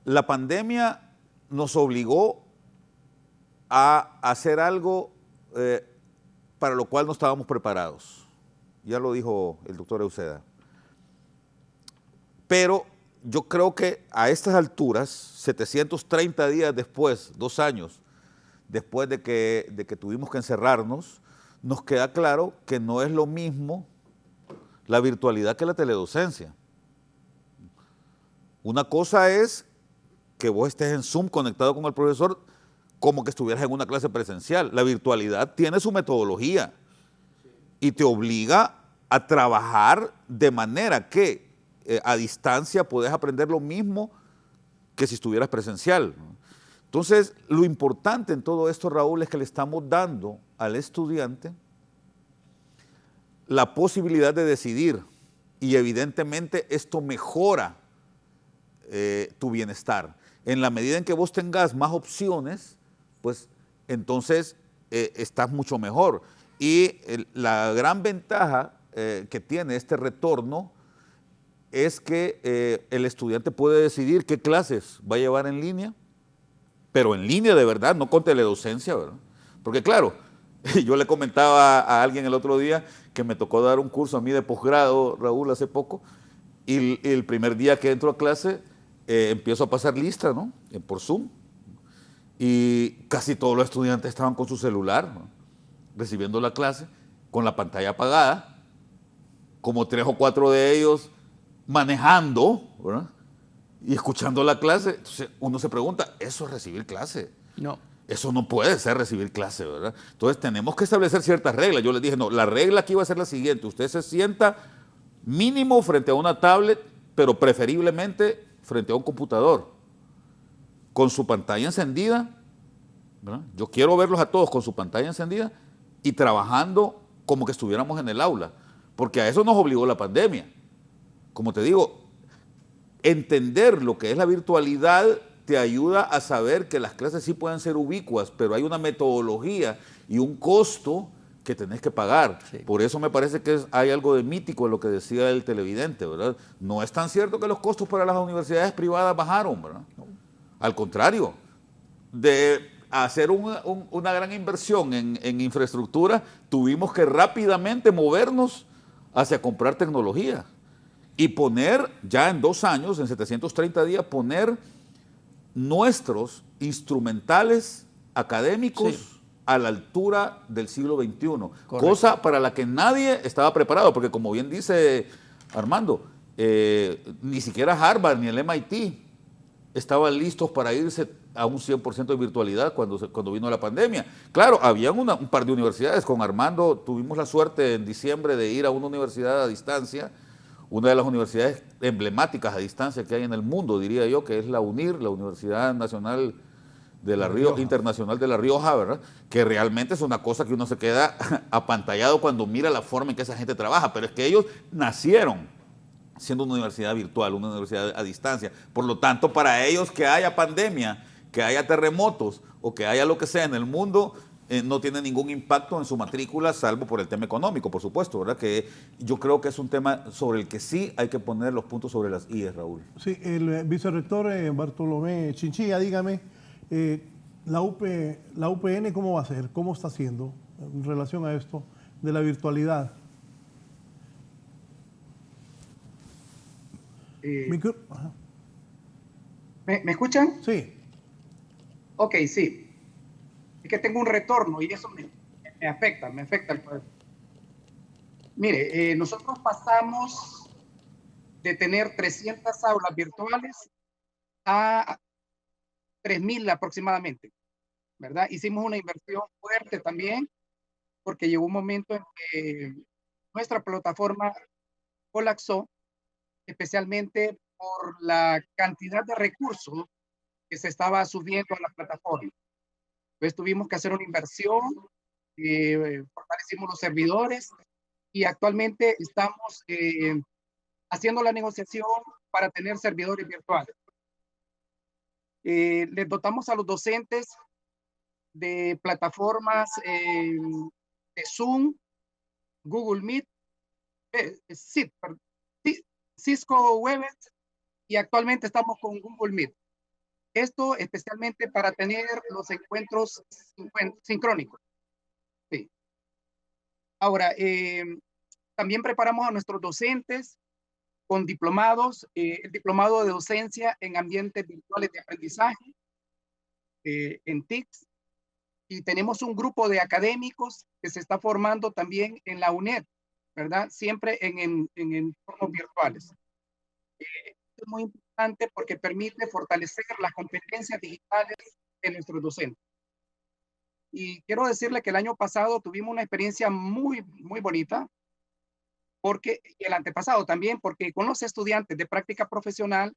La pandemia nos obligó a hacer algo para lo cual no estábamos preparados. Ya lo dijo el doctor Euseda. Pero yo creo que a estas alturas, 730 días después, 2 años después de que tuvimos que encerrarnos, nos queda claro que no es lo mismo la virtualidad que la teledocencia. Una cosa es que vos estés en Zoom conectado con el profesor como que estuvieras en una clase presencial. La virtualidad tiene su metodología y te obliga a trabajar de manera que a distancia puedes aprender lo mismo que si estuvieras presencial. Entonces, lo importante en todo esto, Raúl, es que le estamos dando al estudiante la posibilidad de decidir y evidentemente esto mejora tu bienestar. En la medida en que vos tengas más opciones, pues entonces estás mucho mejor. Y la gran ventaja que tiene este retorno es que el estudiante puede decidir qué clases va a llevar en línea, pero en línea de verdad, no con teledocencia, ¿verdad? Porque claro, yo le comentaba a alguien el otro día que me tocó dar un curso a mí de posgrado, Raúl, hace poco, y el primer día que entro a clase empiezo a pasar lista, ¿no? Por Zoom. Y casi todos los estudiantes estaban con su celular, ¿no? Recibiendo la clase, con la pantalla apagada, como 3 o 4 de ellos manejando, ¿verdad? Y escuchando la clase. Entonces uno se pregunta, ¿eso es recibir clase? No. Eso no puede ser recibir clase, ¿verdad? Entonces tenemos que establecer ciertas reglas. Yo les dije, no, la regla aquí va a ser la siguiente. Usted se sienta mínimo frente a una tablet, pero preferiblemente frente a un computador, con su pantalla encendida, ¿verdad? Yo quiero verlos a todos con su pantalla encendida y trabajando como que estuviéramos en el aula, porque a eso nos obligó la pandemia. Como te digo, entender lo que es la virtualidad te ayuda a saber que las clases sí pueden ser ubicuas, pero hay una metodología y un costo que tenés que pagar. Sí. Por eso me parece que hay algo de mítico en lo que decía el televidente, ¿verdad? No es tan cierto que los costos para las universidades privadas bajaron, ¿verdad? No. Al contrario, de hacer una gran inversión en infraestructura, tuvimos que rápidamente movernos hacia comprar tecnología y poner, ya en 2 años, en 730 días, poner nuestros instrumentales académicos sí. a la altura del siglo XXI. Correcto. Cosa para la que nadie estaba preparado, porque como bien dice Armando, ni siquiera Harvard ni el MIT estaban listos para irse a un 100% de virtualidad cuando vino la pandemia. Claro, había un par de universidades. Con Armando tuvimos la suerte en diciembre de ir a una universidad a distancia, una de las universidades emblemáticas a distancia que hay en el mundo, diría yo, que es la UNIR, la Universidad Nacional de La Rioja, Internacional de La Rioja, ¿verdad? Que realmente es una cosa que uno se queda apantallado cuando mira la forma en que esa gente trabaja, pero es que ellos nacieron siendo una universidad virtual, una universidad a distancia. Por lo tanto, para ellos que haya pandemia, que haya terremotos o que haya lo que sea en el mundo, no tiene ningún impacto en su matrícula, salvo por el tema económico, por supuesto, ¿verdad? Que yo creo que es un tema sobre el que sí hay que poner los puntos sobre las IES, Raúl. Sí, el vicerrector Bartolomé Chinchilla, dígame, la UPN, ¿cómo va a ser? ¿Cómo está haciendo en relación a esto de la virtualidad? ¿Me escuchan? Sí. Ok, sí. Es que tengo un retorno y eso me afecta el poder. Mire, nosotros pasamos de tener 300 aulas virtuales a 3.000 aproximadamente, ¿verdad? Hicimos una inversión fuerte también porque llegó un momento en que nuestra plataforma colapsó, especialmente por la cantidad de recursos que se estaba subiendo a la plataforma. Entonces tuvimos que hacer una inversión, fortalecimos los servidores y actualmente estamos haciendo la negociación para tener servidores virtuales. Les dotamos a los docentes de plataformas de Zoom, Google Meet, Cisco Webex y actualmente estamos con Google Meet. Esto especialmente para tener los encuentros sincrónicos. Sí. Ahora, también preparamos a nuestros docentes con diplomados, el diplomado de docencia en ambientes virtuales de aprendizaje, en TICS, y tenemos un grupo de académicos que se está formando también en la UNED, ¿verdad? Siempre en entornos virtuales. Es muy importante porque permite fortalecer las competencias digitales de nuestros docentes. Y quiero decirle que el año pasado tuvimos una experiencia muy, muy bonita, porque el antepasado también, porque con los estudiantes de práctica profesional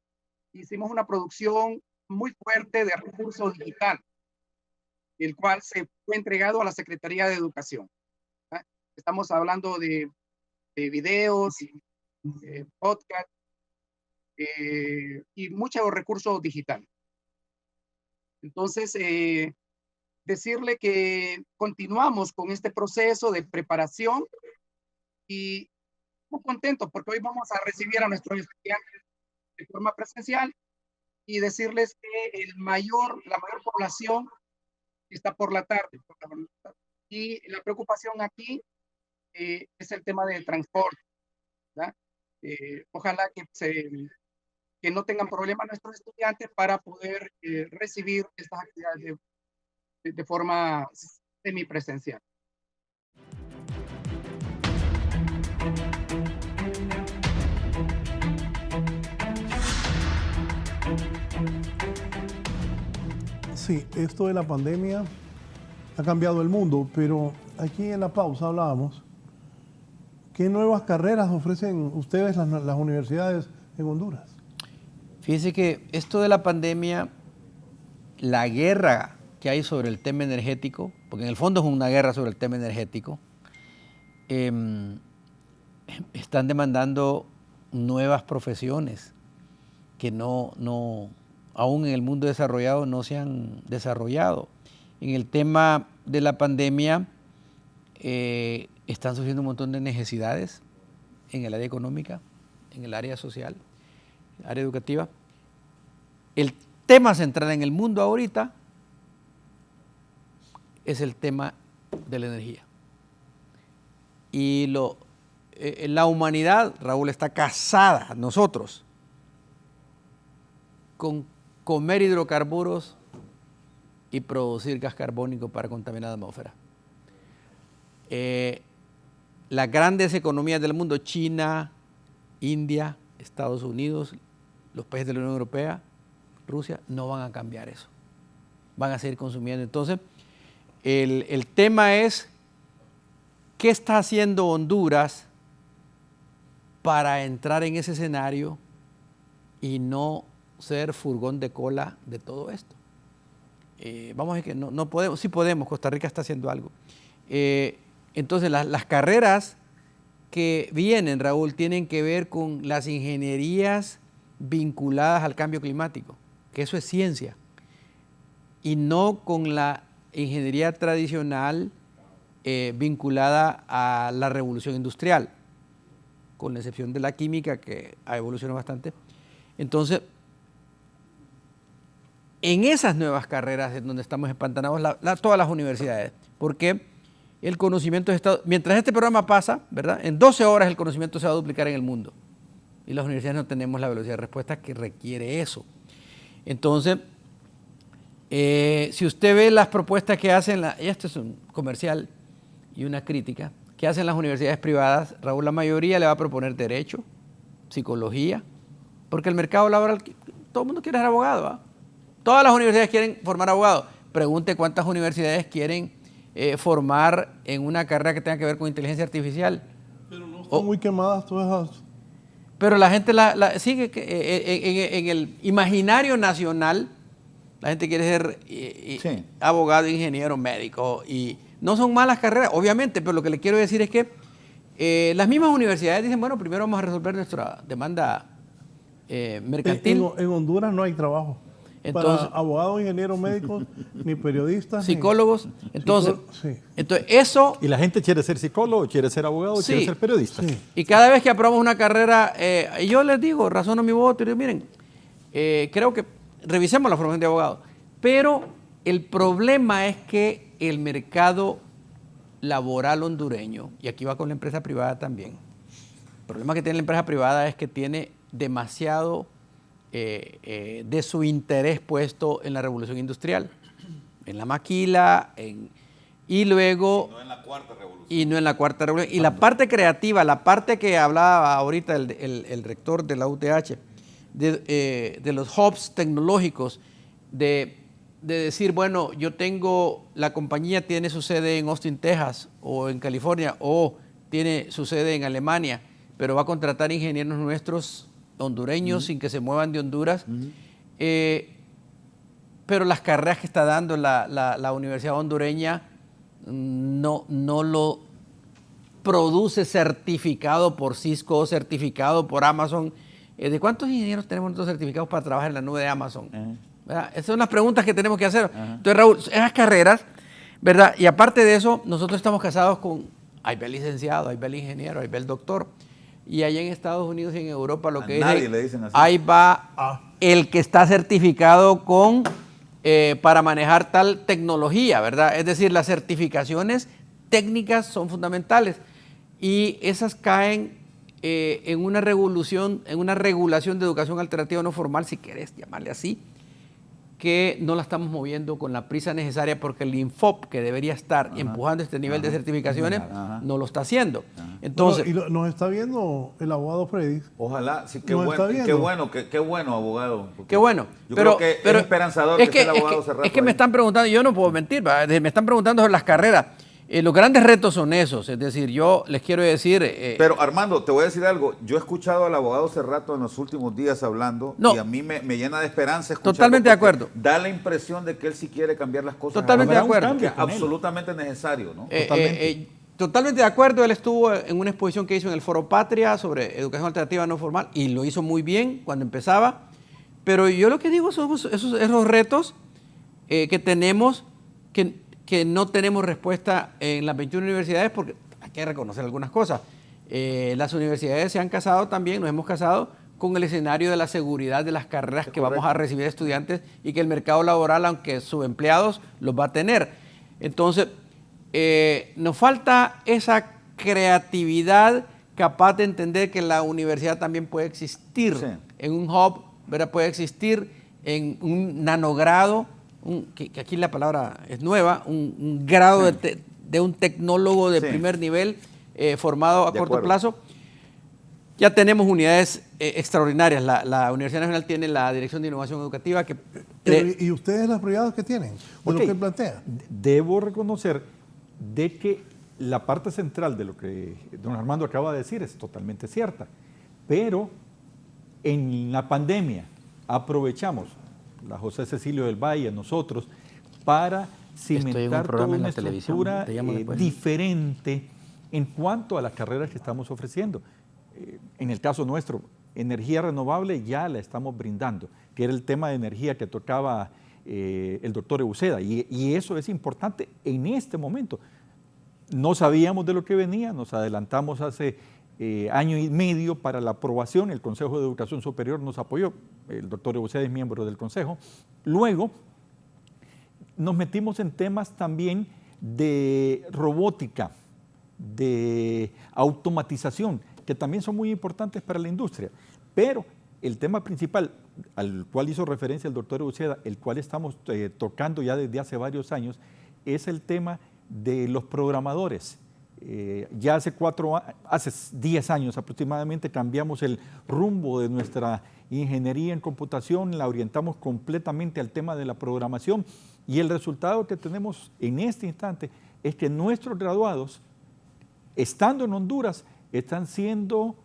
hicimos una producción muy fuerte de recursos digital, el cual se fue entregado a la Secretaría de Educación. Estamos hablando de videos, podcast, y muchos recursos digitales. Entonces, decirle que continuamos con este proceso de preparación y muy contentos porque hoy vamos a recibir a nuestros estudiantes de forma presencial y decirles que la mayor población está por la tarde. Y la preocupación aquí es el tema del transporte, ¿verdad? Ojalá que no tengan problemas nuestros estudiantes para poder recibir estas actividades de forma semipresencial. Sí, esto de la pandemia ha cambiado el mundo, pero aquí en la pausa hablábamos, ¿qué nuevas carreras ofrecen ustedes las universidades en Honduras? Fíjense que esto de la pandemia, la guerra que hay sobre el tema energético, porque en el fondo es una guerra sobre el tema energético, están demandando nuevas profesiones que aún en el mundo desarrollado no se han desarrollado. En el tema de la pandemia están surgiendo un montón de necesidades en el área económica, en el área social, área educativa. El tema central en el mundo ahorita es el tema de la energía. Y la humanidad, Raúl, está casada, nosotros, con comer hidrocarburos y producir gas carbónico para contaminar la atmósfera. Las grandes economías del mundo, China, India, Estados Unidos, los países de la Unión Europea, Rusia, no van a cambiar eso. Van a seguir consumiendo. Entonces, el tema es, ¿qué está haciendo Honduras para entrar en ese escenario y no ser furgón de cola de todo esto? Vamos a ver que no podemos, sí podemos, Costa Rica está haciendo algo. Entonces, las carreras que vienen, Raúl, tienen que ver con las ingenierías vinculadas al cambio climático, que eso es ciencia, y no con la ingeniería tradicional vinculada a la revolución industrial, con la excepción de la química, que ha evolucionado bastante. Entonces, en esas nuevas carreras en donde estamos empantanados, todas las universidades, porque el conocimiento está, mientras este programa pasa, ¿verdad? En 12 horas el conocimiento se va a duplicar en el mundo. y las universidades no tenemos la velocidad de respuesta que requiere eso. Entonces, si usted ve las propuestas que hacen, y esto es un comercial y una crítica, que hacen las universidades privadas, Raúl, la mayoría le va a proponer derecho, psicología, porque el mercado laboral, todo el mundo quiere ser abogado, ¿eh? Todas las universidades quieren formar abogados. Pregunte cuántas universidades quieren formar en una carrera que tenga que ver con inteligencia artificial. Pero no están muy quemadas todas esas. Pero la gente sigue en el imaginario nacional, la gente quiere ser abogado, ingeniero, médico, y no son malas carreras, obviamente, pero lo que le quiero decir es que las mismas universidades dicen, bueno, primero vamos a resolver nuestra demanda mercantil. En Honduras no hay trabajo. Entonces, para abogados, ingenieros médicos, ni periodistas. Psicólogos. Entonces, sí. Entonces, eso... Y la gente quiere ser psicólogo, quiere ser abogado, sí, quiere ser periodista. Sí. Y cada vez que aprobamos una carrera, yo les digo, razono mi voto y digo, miren, creo que revisemos la formación de abogado. Pero el problema es que el mercado laboral hondureño, y aquí va con la empresa privada también, el problema que tiene la empresa privada es que tiene demasiado de su interés puesto en la revolución industrial, en la maquila, y luego... No en la cuarta revolución. Y no en la cuarta revolución. Y la parte creativa, la parte que hablaba ahorita el rector de la UTH, de los hubs tecnológicos, de decir, bueno, la compañía tiene su sede en Austin, Texas, o en California, o tiene su sede en Alemania, pero va a contratar ingenieros nuestros hondureños sin que se muevan de Honduras. Pero las carreras que está dando la Universidad Hondureña no lo produce certificado por Cisco, certificado por Amazon. ¿De cuántos ingenieros tenemos nosotros certificados para trabajar en la nube de Amazon? Esas son las preguntas que tenemos que hacer. Entonces, Raúl, esas carreras, ¿verdad? Y aparte de eso, nosotros estamos casados ahí va el licenciado, ahí va el ingeniero, ahí va el doctor. Y allá en Estados Unidos y en Europa lo que nadie le dicen así. Ahí va el que está certificado para manejar tal tecnología, ¿verdad? Es decir, las certificaciones técnicas son fundamentales y esas caen en una regulación de educación alternativa no formal, si querés llamarle así, que no la estamos moviendo con la prisa necesaria porque el INFOP, que debería estar empujando este nivel de certificaciones, no lo está haciendo. Entonces, bueno, y nos está viendo el abogado Freddy. Ojalá, sí, qué bueno, abogado. Qué bueno. Yo creo que es esperanzador que el abogado Cerrato. Es que me están preguntando, yo no puedo mentir, me están preguntando sobre las carreras. Los grandes retos son esos, es decir, yo les quiero decir... Pero Armando, te voy a decir algo, yo he escuchado al abogado Cerrato en los últimos días hablando y a mí me llena de esperanza escucharlo. Totalmente de acuerdo. Da la impresión de que él sí quiere cambiar las cosas. Totalmente de acuerdo. Que es absolutamente necesario, ¿no? Totalmente de acuerdo, él estuvo en una exposición que hizo en el Foro Patria sobre educación alternativa no formal y lo hizo muy bien cuando empezaba, pero yo lo que digo son esos retos que tenemos, que no tenemos respuesta en las 21 universidades porque hay que reconocer algunas cosas. Las universidades se han casado también, nos hemos casado con el escenario de la seguridad de las carreras que vamos a recibir estudiantes y que el mercado laboral, aunque subempleados, los va a tener. Entonces, nos falta esa creatividad capaz de entender que la universidad también puede existir en un hub, ¿verdad? Puede existir en un nanogrado, que aquí la palabra es nueva, un grado de un tecnólogo de primer nivel formado a corto plazo. Ya tenemos unidades extraordinarias. La Universidad Nacional tiene la Dirección de Innovación Educativa. ¿Y ustedes las privadas que tienen? ¿De lo que plantea? Debo reconocer de que la parte central de lo que don Armando acaba de decir es totalmente cierta. Pero en la pandemia aprovechamos la José Cecilio del Valle, nosotros, para cimentar toda una estructura diferente en cuanto a las carreras que estamos ofreciendo. En el caso nuestro, energía renovable ya la estamos brindando, que era el tema de energía que tocaba el doctor Euseda, y eso es importante en este momento. No sabíamos de lo que venía, nos adelantamos hace año y medio para la aprobación, el Consejo de Educación Superior nos apoyó, el doctor Euseda es miembro del Consejo. Luego nos metimos en temas también de robótica, de automatización, que también son muy importantes para la industria. Pero el tema principal al cual hizo referencia el doctor Uceda, el cual estamos tocando ya desde hace varios años, es el tema de los programadores. Ya hace 10 años aproximadamente cambiamos el rumbo de nuestra ingeniería en computación, la orientamos completamente al tema de la programación y el resultado que tenemos en este instante es que nuestros graduados, estando en Honduras, están siendo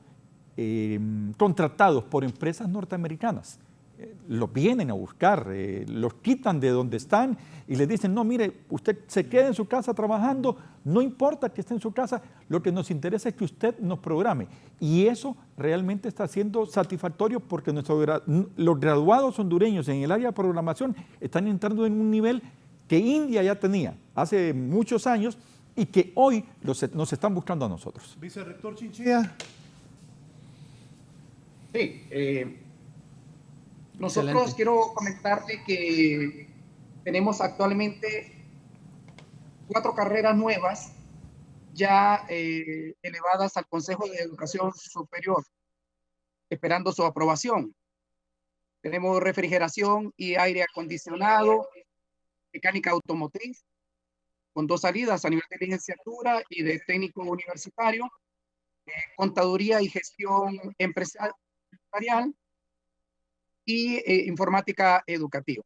contratados por empresas norteamericanas. Los vienen a buscar, los quitan de donde están y les dicen, no, mire, usted se queda en su casa trabajando, no importa que esté en su casa, lo que nos interesa es que usted nos programe. Y eso realmente está siendo satisfactorio porque los graduados hondureños en el área de programación están entrando en un nivel que India ya tenía hace muchos años y que hoy nos están buscando a nosotros. Vicerrector Chinchilla. Sí, nosotros quiero comentarle que tenemos actualmente 4 carreras nuevas ya elevadas al Consejo de Educación Superior, esperando su aprobación. Tenemos refrigeración y aire acondicionado, mecánica automotriz, con 2 salidas a nivel de licenciatura y de técnico universitario, contaduría y gestión empresarial y informática educativa.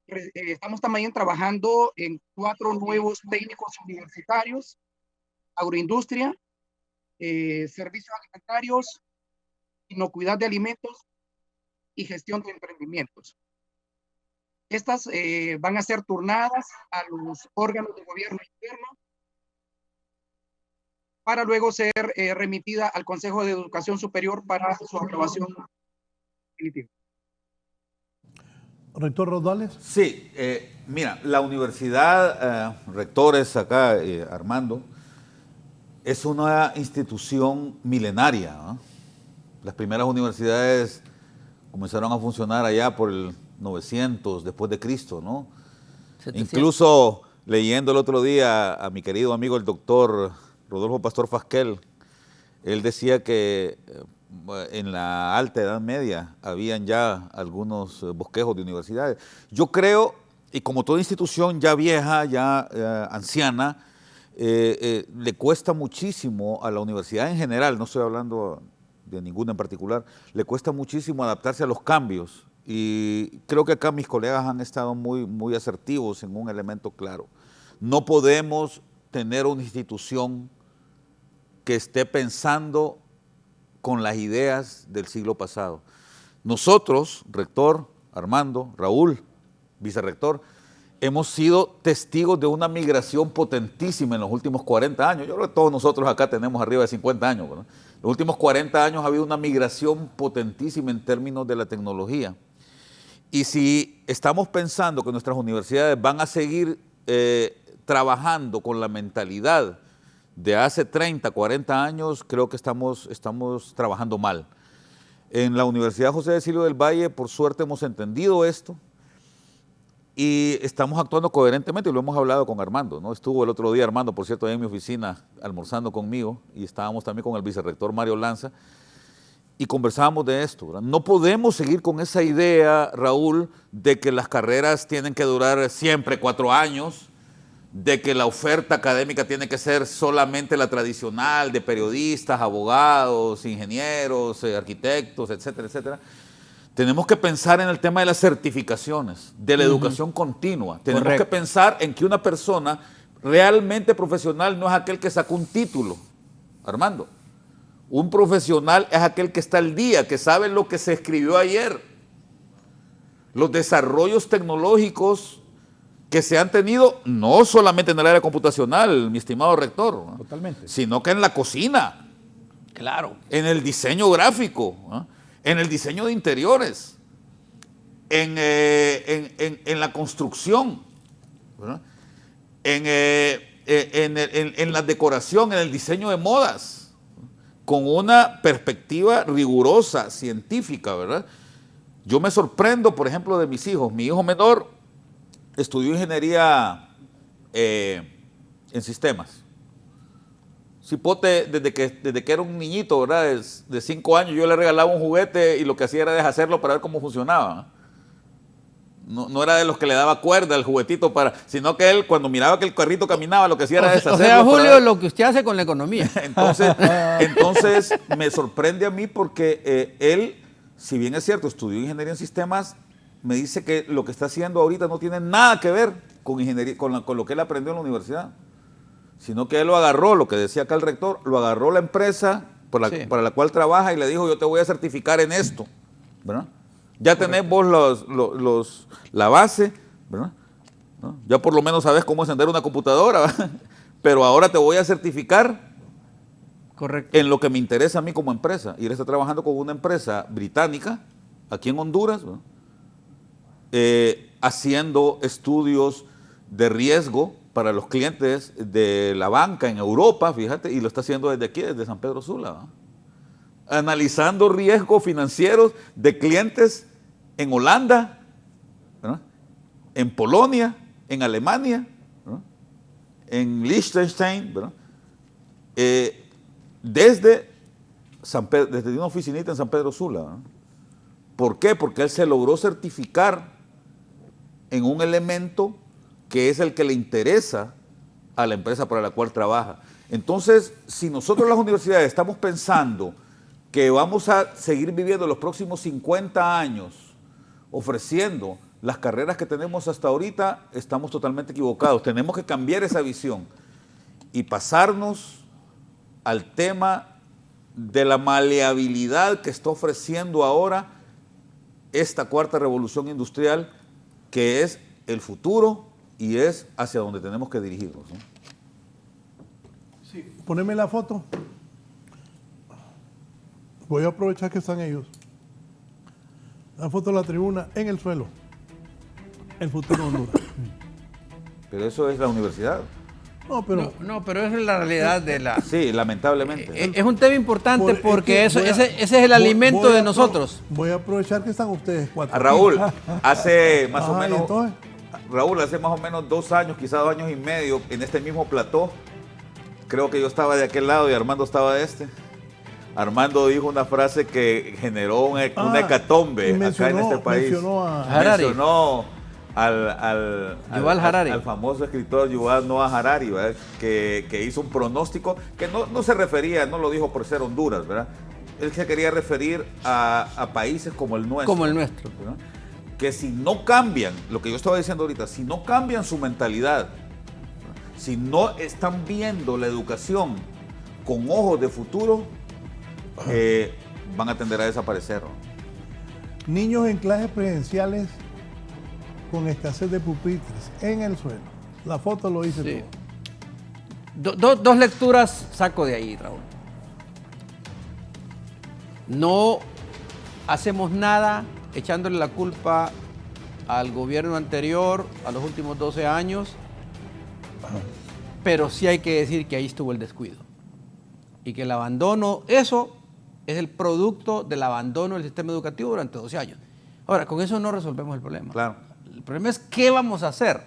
Estamos también trabajando en 4 nuevos técnicos universitarios, agroindustria, servicios alimentarios, inocuidad de alimentos y gestión de emprendimientos. Estas van a ser turnadas a los órganos de gobierno interno para luego ser remitida al Consejo de Educación Superior para su aprobación definitiva. Rector Rodales. Sí, mira, la universidad, rectores acá, Armando, es una institución milenaria, ¿no? Las primeras universidades comenzaron a funcionar allá por el 900 después de Cristo, ¿no? 700. Incluso leyendo el otro día a mi querido amigo el doctor Rodolfo Pastor Fasquel, él decía que en la alta edad media habían ya algunos bosquejos de universidades. Yo creo, y como toda institución ya vieja, ya anciana, le cuesta muchísimo a la universidad en general, no estoy hablando de ninguna en particular, le cuesta muchísimo adaptarse a los cambios. Y creo que acá mis colegas han estado muy asertivos en un elemento claro. No podemos tener una institución que esté pensando con las ideas del siglo pasado. Nosotros, rector, Armando, Raúl, vicerrector, hemos sido testigos de una migración potentísima en los últimos 40 años. Yo creo que todos nosotros acá tenemos arriba de 50 años, ¿no? En los últimos 40 años ha habido una migración potentísima en términos de la tecnología. Y si estamos pensando que nuestras universidades van a seguir trabajando con la mentalidad de hace 30, 40 años, creo que estamos trabajando mal. En la Universidad José de Silvio del Valle, por suerte, hemos entendido esto y estamos actuando coherentemente, y lo hemos hablado con Armando, ¿no? Estuvo el otro día Armando, por cierto, ahí en mi oficina almorzando conmigo, y estábamos también con el vicerrector Mario Lanza, y conversábamos de esto, ¿verdad? No podemos seguir con esa idea, Raúl, de que las carreras tienen que durar siempre 4 años, de que la oferta académica tiene que ser solamente la tradicional de periodistas, abogados, ingenieros, arquitectos, etcétera, etcétera. Tenemos que pensar en el tema de las certificaciones, de la educación continua. Tenemos que pensar en que una persona realmente profesional no es aquel que sacó un título, Armando. Un profesional es aquel que está al día, que sabe lo que se escribió ayer. Los desarrollos tecnológicos que se han tenido no solamente en el área computacional, mi estimado rector, ¿no? Totalmente, sino que en la cocina, claro, en el diseño gráfico, ¿no? En el diseño de interiores, en la construcción, ¿no? en la decoración, en el diseño de modas, con una perspectiva rigurosa, científica, ¿verdad? Yo me sorprendo, por ejemplo, de mis hijos. Mi hijo menor estudió ingeniería en sistemas. Cipote, desde que era un niñito, ¿verdad? De 5 años, yo le regalaba un juguete y lo que hacía era deshacerlo para ver cómo funcionaba. No era de los que le daba cuerda al juguetito, sino que él, cuando miraba que el carrito caminaba, lo que hacía era deshacerlo. O sea, Julio, lo que usted hace con la economía. Entonces me sorprende a mí porque él, si bien es cierto, estudió ingeniería en sistemas, me dice que lo que está haciendo ahorita no tiene nada que ver con ingeniería, con lo que él aprendió en la universidad, sino que él lo agarró, lo que decía acá el rector, lo agarró la empresa para la cual trabaja y le dijo, yo te voy a certificar en esto, ¿verdad? Ya tenés vos la base, ¿verdad? ¿No? Ya por lo menos sabes cómo encender una computadora, ¿verdad? Pero ahora te voy a certificar. Correcto. En lo que me interesa a mí como empresa. Y él está trabajando con una empresa británica, aquí en Honduras, ¿verdad? Haciendo estudios de riesgo para los clientes de la banca en Europa, fíjate, y lo está haciendo desde aquí, desde San Pedro Sula, ¿verdad? Analizando riesgos financieros de clientes en Holanda, ¿verdad? En Polonia, en Alemania, ¿verdad? En Liechtenstein, ¿verdad? Desde una oficinita en San Pedro Sula, ¿verdad? ¿Por qué? Porque él se logró certificar en un elemento que es el que le interesa a la empresa para la cual trabaja. Entonces, si nosotros las universidades estamos pensando que vamos a seguir viviendo los próximos 50 años ofreciendo las carreras que tenemos hasta ahorita, estamos totalmente equivocados. Tenemos que cambiar esa visión y pasarnos al tema de la maleabilidad que está ofreciendo ahora esta cuarta revolución industrial, que es el futuro y es hacia donde tenemos que dirigirnos, ¿no? Sí, poneme la foto. Voy a aprovechar que están ellos. La foto de la tribuna en el suelo. El futuro de Honduras. Pero eso es la universidad. No, pero pero es la realidad de la... Sí, lamentablemente. Es un tema importante porque ese es el alimento de nosotros. Voy a aprovechar que están ustedes cuatro. A Raúl, hace más o Ajá, menos... entonces, Raúl, hace más o menos 2 años, quizás 2 años y medio, en este mismo plató, creo que yo estaba de aquel lado y Armando estaba de este. Armando dijo una frase que generó una hecatombe acá en este país. Mencionó a Harari. Mencionó al famoso escritor Yuval Noah Harari, ¿verdad? Que hizo un pronóstico que no se refería, no lo dijo por ser Honduras, ¿verdad? Él se quería referir a países como el nuestro. Como el nuestro. ¿verdad? Que si no cambian, lo que yo estaba diciendo ahorita, si no cambian su mentalidad, si no están viendo la educación con ojos de futuro, van a tender a desaparecer, ¿no? niños en clases presenciales con escasez de pupitres en el suelo. La foto lo dice Sí. todo. Dos lecturas saco de ahí, Raúl. No hacemos nada echándole la culpa al gobierno anterior, a los últimos 12 años, pero sí hay que decir que ahí estuvo el descuido. Y que el abandono, eso es el producto del abandono del sistema educativo durante 12 años. Ahora, con eso no resolvemos el problema. Claro. El problema es qué vamos a hacer.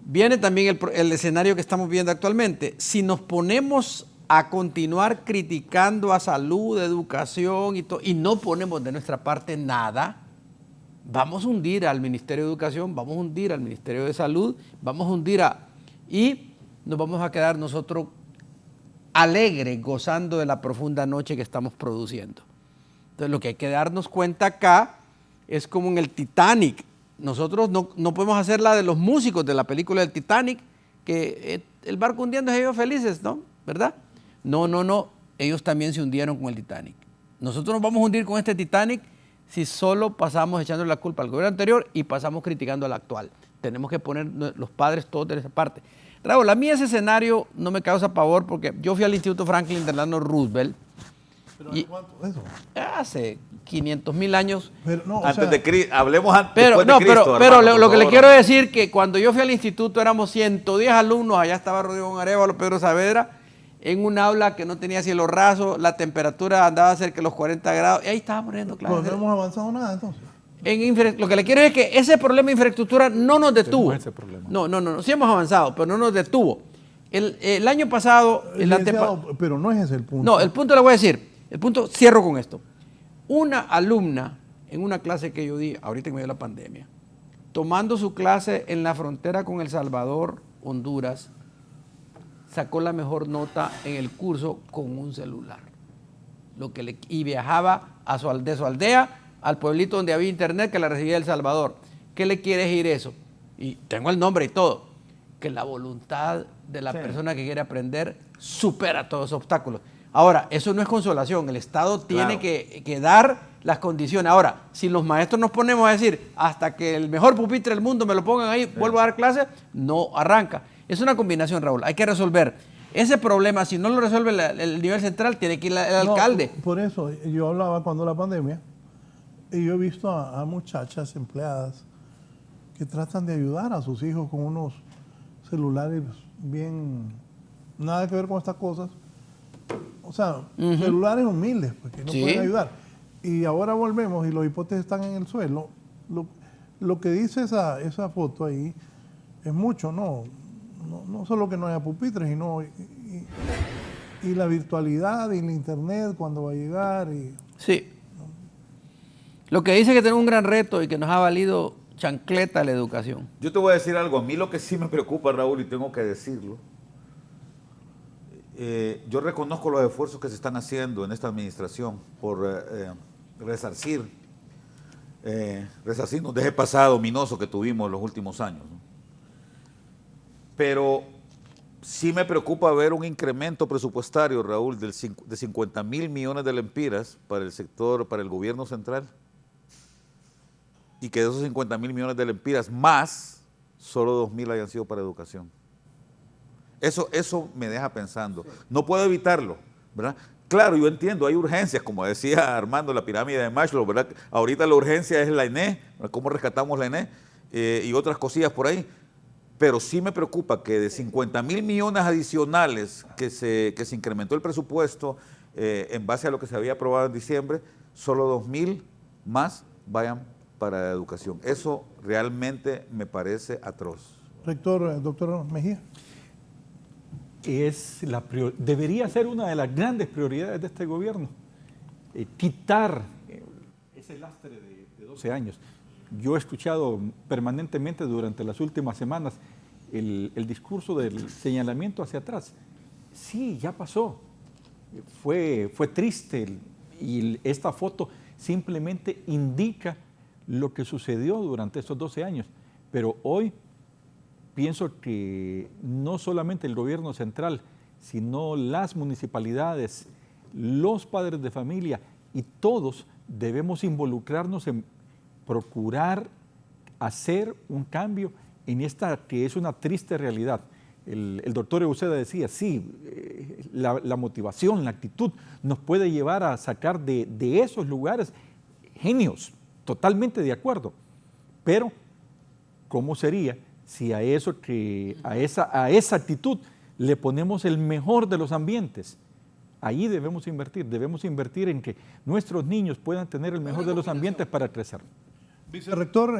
Viene también el escenario que estamos viendo actualmente. Si nos ponemos a continuar criticando a salud, educación y no ponemos de nuestra parte nada, vamos a hundir al Ministerio de Educación, vamos a hundir al Ministerio de Salud, vamos a hundir y nos vamos a quedar nosotros alegres, gozando de la profunda noche que estamos produciendo. Entonces, lo que hay que darnos cuenta acá es como en el Titanic. Nosotros no podemos hacer la de los músicos de la película del Titanic, que el barco hundiéndose ellos felices, ¿no? ¿Verdad? No. Ellos también se hundieron con el Titanic. Nosotros nos vamos a hundir con este Titanic si solo pasamos echándole la culpa al gobierno anterior y pasamos criticando al actual. Tenemos que poner los padres todos de esa parte. Raúl, a mí ese escenario no me causa pavor porque yo fui al Instituto Franklin Delano Roosevelt. ¿Pero hace cuánto eso? Hace 500,000 años. Pero, no, Antes de Cristo, hablemos después Pero de Cristo. pero hermano, lo que le favor. quiero decir que cuando yo fui al instituto éramos 110 alumnos, allá estaba Rodrigo Arevalo, Pedro Saavedra, en un aula que no tenía cielo raso, la temperatura andaba cerca de los 40 grados, y ahí estábamos riendo, claro. no hemos avanzado nada entonces. Lo que le quiero decir es que ese problema de infraestructura no nos detuvo. Ese problema. No, sí hemos avanzado, pero no nos detuvo. El año pasado... Pero no es ese el punto. No, el punto le voy a decir. El punto, cierro con esto. Una alumna en una clase que yo di, ahorita en medio de la pandemia, tomando su clase en la frontera con El Salvador, Honduras, sacó la mejor nota en el curso con un celular. Y viajaba de su aldea al pueblito donde había internet que la recibía El Salvador. ¿Qué le quiere decir eso? Y tengo el nombre y todo. Que la voluntad de la persona que quiere aprender supera todos los obstáculos. Ahora, eso no es consolación. El Estado tiene que dar las condiciones. Ahora, si los maestros nos ponemos a decir hasta que el mejor pupitre del mundo me lo pongan ahí, vuelvo a dar clases, no arranca. Es una combinación, Raúl. Hay que resolver ese problema. Si no lo resuelve el nivel central, tiene que ir el alcalde. Por eso, yo hablaba cuando la pandemia, y yo he visto a muchachas empleadas que tratan de ayudar a sus hijos con unos celulares bien... Nada que ver con estas cosas. O sea, celulares humildes, porque no pueden ayudar. Y ahora volvemos y los hipotes están en el suelo. Lo que dice esa foto ahí es mucho, no solo que no haya pupitres, sino y la virtualidad y el internet cuando va a llegar. Sí. Lo que dice que tenemos un gran reto y que nos ha valido chancleta la educación. Yo te voy a decir algo. A mí lo que sí me preocupa, Raúl, y tengo que decirlo, yo reconozco los esfuerzos que se están haciendo en esta administración por resarcirnos de ese pasado ominoso que tuvimos en los últimos años, ¿no? Pero sí me preocupa ver un incremento presupuestario, Raúl, de 50.000 millones de lempiras para el sector, para el gobierno central, y que de esos 50.000 millones de lempiras más, solo 2.000 hayan sido para educación. Eso me deja pensando. No puedo evitarlo, ¿verdad? Claro, yo entiendo, hay urgencias, como decía Armando, la pirámide de Maslow, ¿verdad? Ahorita la urgencia es la ENE, cómo rescatamos la ENE y otras cosillas por ahí. Pero sí me preocupa que de 50.000 millones adicionales que se incrementó el presupuesto en base a lo que se había aprobado en diciembre, solo 2.000 más vayan para la educación. Eso realmente me parece atroz. Rector, doctor Mejía. Debería ser una de las grandes prioridades de este gobierno, quitar ese lastre de 12 años. Yo he escuchado permanentemente durante las últimas semanas el discurso del señalamiento hacia atrás. Sí, ya pasó, fue triste y esta foto simplemente indica lo que sucedió durante estos 12 años, pero hoy pienso que no solamente el gobierno central, sino las municipalidades, los padres de familia y todos debemos involucrarnos en procurar hacer un cambio en esta que es una triste realidad. El doctor Euseda decía, sí, la motivación, la actitud nos puede llevar a sacar de esos lugares genios, totalmente de acuerdo, pero ¿cómo sería si a esa actitud le ponemos el mejor de los ambientes? Ahí debemos invertir en que nuestros niños puedan tener el mejor de los ambientes para crecer. Vicerrector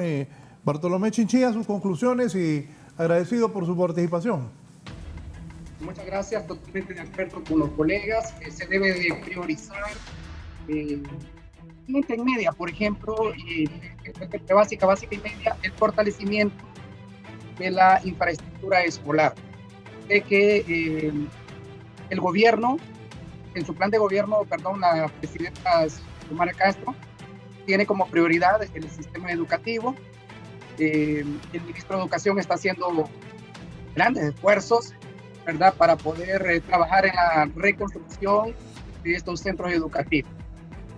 Bartolomé Chinchilla, sus conclusiones y agradecido por su participación. Muchas gracias, totalmente de acuerdo con los colegas. Se debe de priorizar intermedia, por ejemplo, básica y media, el fortalecimiento de la infraestructura escolar. De que el gobierno, en su plan de gobierno, la presidenta Xiomara Castro, tiene como prioridad el sistema educativo. El ministro de Educación está haciendo grandes esfuerzos, ¿verdad?, para poder trabajar en la reconstrucción de estos centros educativos.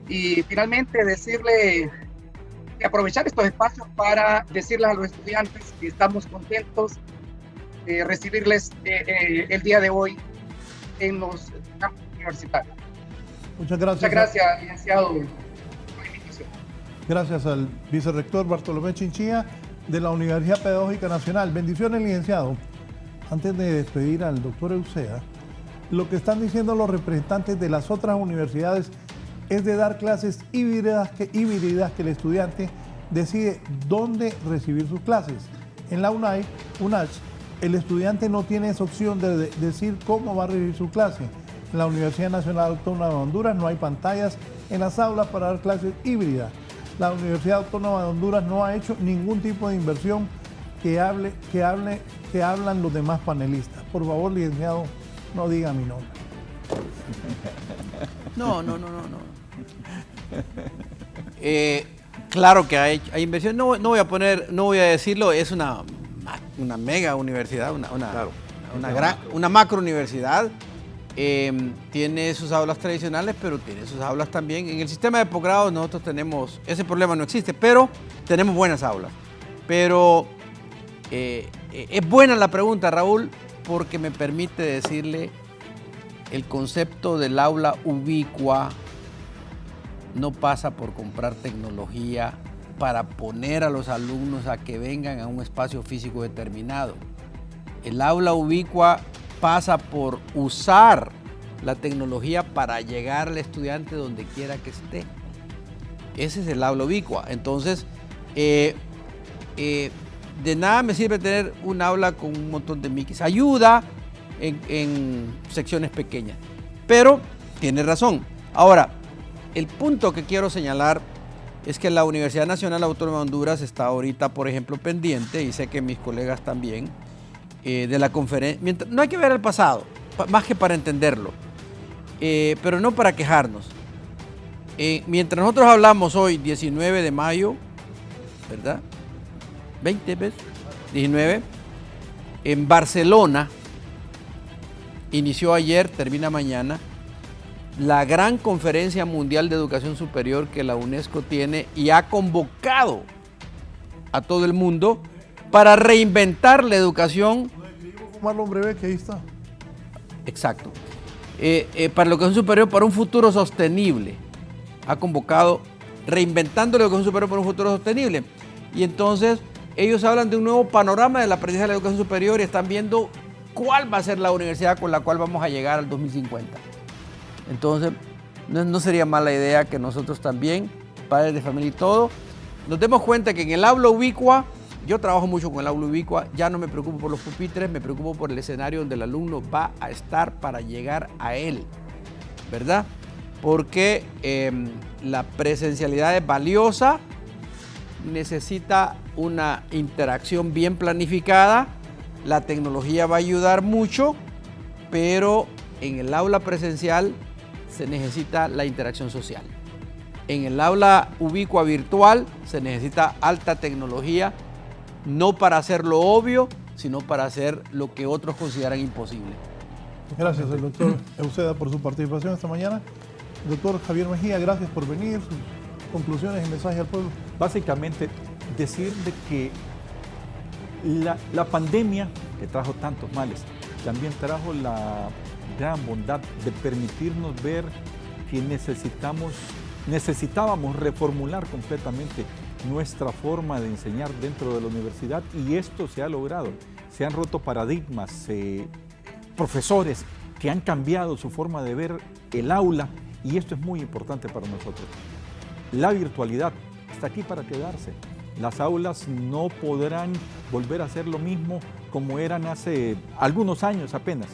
Y finalmente aprovechar estos espacios para decirles a los estudiantes que estamos contentos de recibirles el día de hoy en los campus universitarios. Muchas gracias. Muchas gracias, licenciado. Gracias al vicerrector Bartolomé Chinchilla de la Universidad Pedagógica Nacional. Bendiciones, licenciado. Antes de despedir al doctor Euseda, lo que están diciendo los representantes de las otras universidades es de dar clases híbridas que el estudiante decide dónde recibir sus clases. En la UNACH el estudiante no tiene esa opción de decir cómo va a recibir su clase. En la Universidad Nacional Autónoma de Honduras no hay pantallas en las aulas para dar clases híbridas. La Universidad Autónoma de Honduras no ha hecho ningún tipo de inversión que hablan los demás panelistas. Por favor, licenciado, no diga mi nombre. No. Claro que hay inversión. No voy a decirlo, es una mega universidad, una macro universidad. Tiene sus aulas tradicionales, pero tiene sus aulas también. En el sistema de posgrado nosotros tenemos, ese problema no existe, pero tenemos buenas aulas. Pero es buena la pregunta, Raúl, porque me permite decirle el concepto del aula ubicua no pasa por comprar tecnología para poner a los alumnos a que vengan a un espacio físico determinado. El aula ubicua pasa por usar la tecnología para llegar al estudiante donde quiera que esté. Ese es el aula ubicua. Entonces, de nada me sirve tener un aula con un montón de miquis. Ayuda en secciones pequeñas, pero tiene razón. Ahora, el punto que quiero señalar es que la Universidad Nacional Autónoma de Honduras está ahorita, por ejemplo, pendiente, y sé que mis colegas también, de la conferencia. No hay que ver el pasado, más que para entenderlo, pero no para quejarnos. Mientras nosotros hablamos hoy, 19 de mayo, ¿verdad? 20 veces, 19, en Barcelona, inició ayer, termina mañana, la gran conferencia mundial de educación superior que la UNESCO tiene y ha convocado a todo el mundo para reinventar la educación. Marlon Brevé, que ahí está. Exacto. Para la educación superior para un futuro sostenible. Ha convocado reinventando la educación superior para un futuro sostenible. Y entonces ellos hablan de un nuevo panorama de la aprendizaje de la educación superior y están viendo cuál va a ser la universidad con la cual vamos a llegar al 2050. Entonces, no sería mala idea que nosotros también, padres de familia y todo, nos demos cuenta que en el aula ubicua, yo trabajo mucho con el aula ubicua, ya no me preocupo por los pupitres, me preocupo por el escenario donde el alumno va a estar para llegar a él, ¿verdad? Porque la presencialidad es valiosa, necesita una interacción bien planificada, la tecnología va a ayudar mucho, pero en el aula presencial se necesita la interacción social. En el aula ubicua virtual se necesita alta tecnología, no para hacer lo obvio, sino para hacer lo que otros consideran imposible. Gracias al doctor Euseda por su participación esta mañana. Doctor Javier Mejía, gracias por venir. Sus conclusiones y mensaje al pueblo. Básicamente, decir de que la pandemia que trajo tantos males, también trajo la gran bondad de permitirnos ver que necesitábamos reformular completamente nuestra forma de enseñar dentro de la universidad, y esto se ha logrado. Se han roto paradigmas, profesores que han cambiado su forma de ver el aula, y esto es muy importante para nosotros. La virtualidad está aquí para quedarse. Las aulas no podrán volver a ser lo mismo como eran hace algunos años apenas.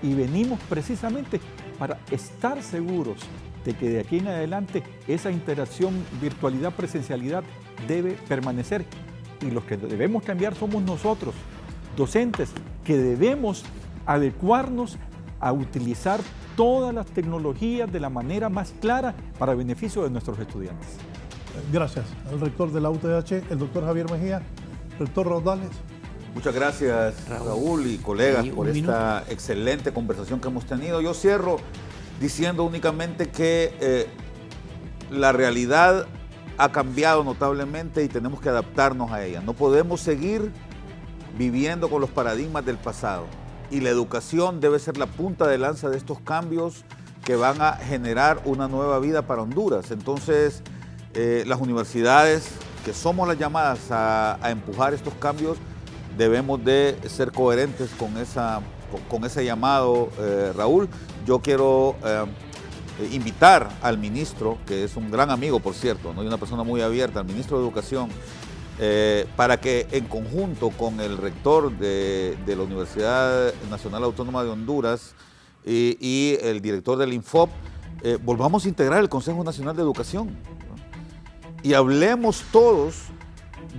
Y venimos precisamente para estar seguros de que de aquí en adelante esa interacción virtualidad-presencialidad debe permanecer. Y los que debemos cambiar somos nosotros, docentes, que debemos adecuarnos a utilizar todas las tecnologías de la manera más clara para beneficio de nuestros estudiantes. Gracias al rector de la UTH, el doctor Javier Mejía. Rector Raudales. Muchas gracias, Raúl y colegas, por esta excelente conversación que hemos tenido. Yo cierro diciendo únicamente que la realidad ha cambiado notablemente y tenemos que adaptarnos a ella. No podemos seguir viviendo con los paradigmas del pasado, y la educación debe ser la punta de lanza de estos cambios que van a generar una nueva vida para Honduras. Entonces, las universidades, que somos las llamadas a empujar estos cambios, debemos de ser coherentes con ese llamado, Raúl. Yo quiero invitar al ministro, que es un gran amigo, por cierto, ¿no? Y una persona muy abierta, al ministro de Educación, para que en conjunto con el rector de la Universidad Nacional Autónoma de Honduras y el director del INFOP, volvamos a integrar el Consejo Nacional de Educación, ¿no? Y hablemos todos,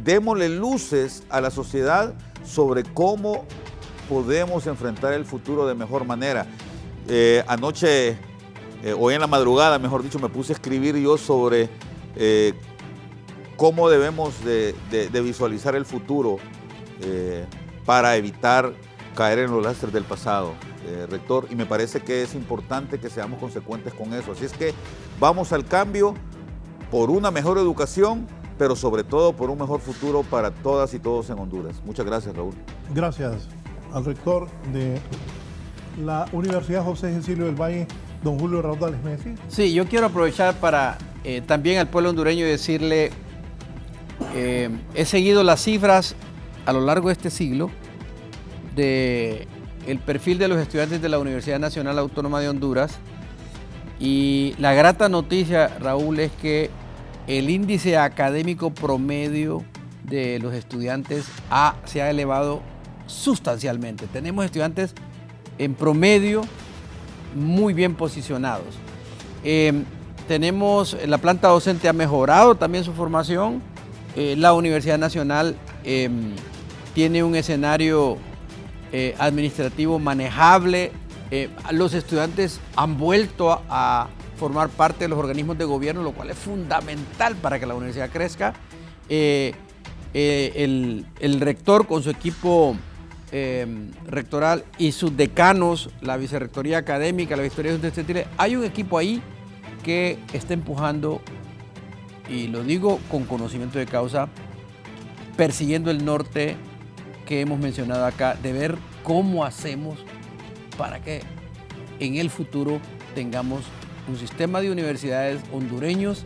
démosle luces a la sociedad sobre cómo podemos enfrentar el futuro de mejor manera. Anoche, hoy en la madrugada, mejor dicho, me puse a escribir yo sobre cómo debemos de visualizar el futuro para evitar caer en los lastres del pasado, rector, y me parece que es importante que seamos consecuentes con eso. Así es que vamos al cambio por una mejor educación, pero sobre todo por un mejor futuro para todas y todos en Honduras. Muchas gracias, Raúl. Gracias al rector de la Universidad José Cecilio del Valle, don Julio Raudales Messi. Sí, yo quiero aprovechar para también al pueblo hondureño decirle, he seguido las cifras a lo largo de este siglo de el perfil de los estudiantes de la Universidad Nacional Autónoma de Honduras, y la grata noticia, Raúl, es que el índice académico promedio de los estudiantes se ha elevado sustancialmente. Tenemos estudiantes en promedio muy bien posicionados. La planta docente ha mejorado también su formación. La Universidad Nacional tiene un escenario administrativo manejable. Los estudiantes han vuelto a formar parte de los organismos de gobierno, lo cual es fundamental para que la universidad crezca. El rector con su equipo rectoral y sus decanos, la vicerrectoría académica, la vicerrectoría estudiantil, hay un equipo ahí que está empujando, y lo digo con conocimiento de causa, persiguiendo el norte que hemos mencionado acá, de ver cómo hacemos para que en el futuro tengamos un sistema de universidades hondureños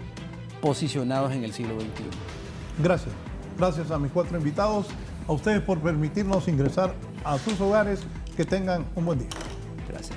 posicionados en el siglo XXI. Gracias. Gracias a mis 4 invitados, a ustedes por permitirnos ingresar a sus hogares. Que tengan un buen día. Gracias.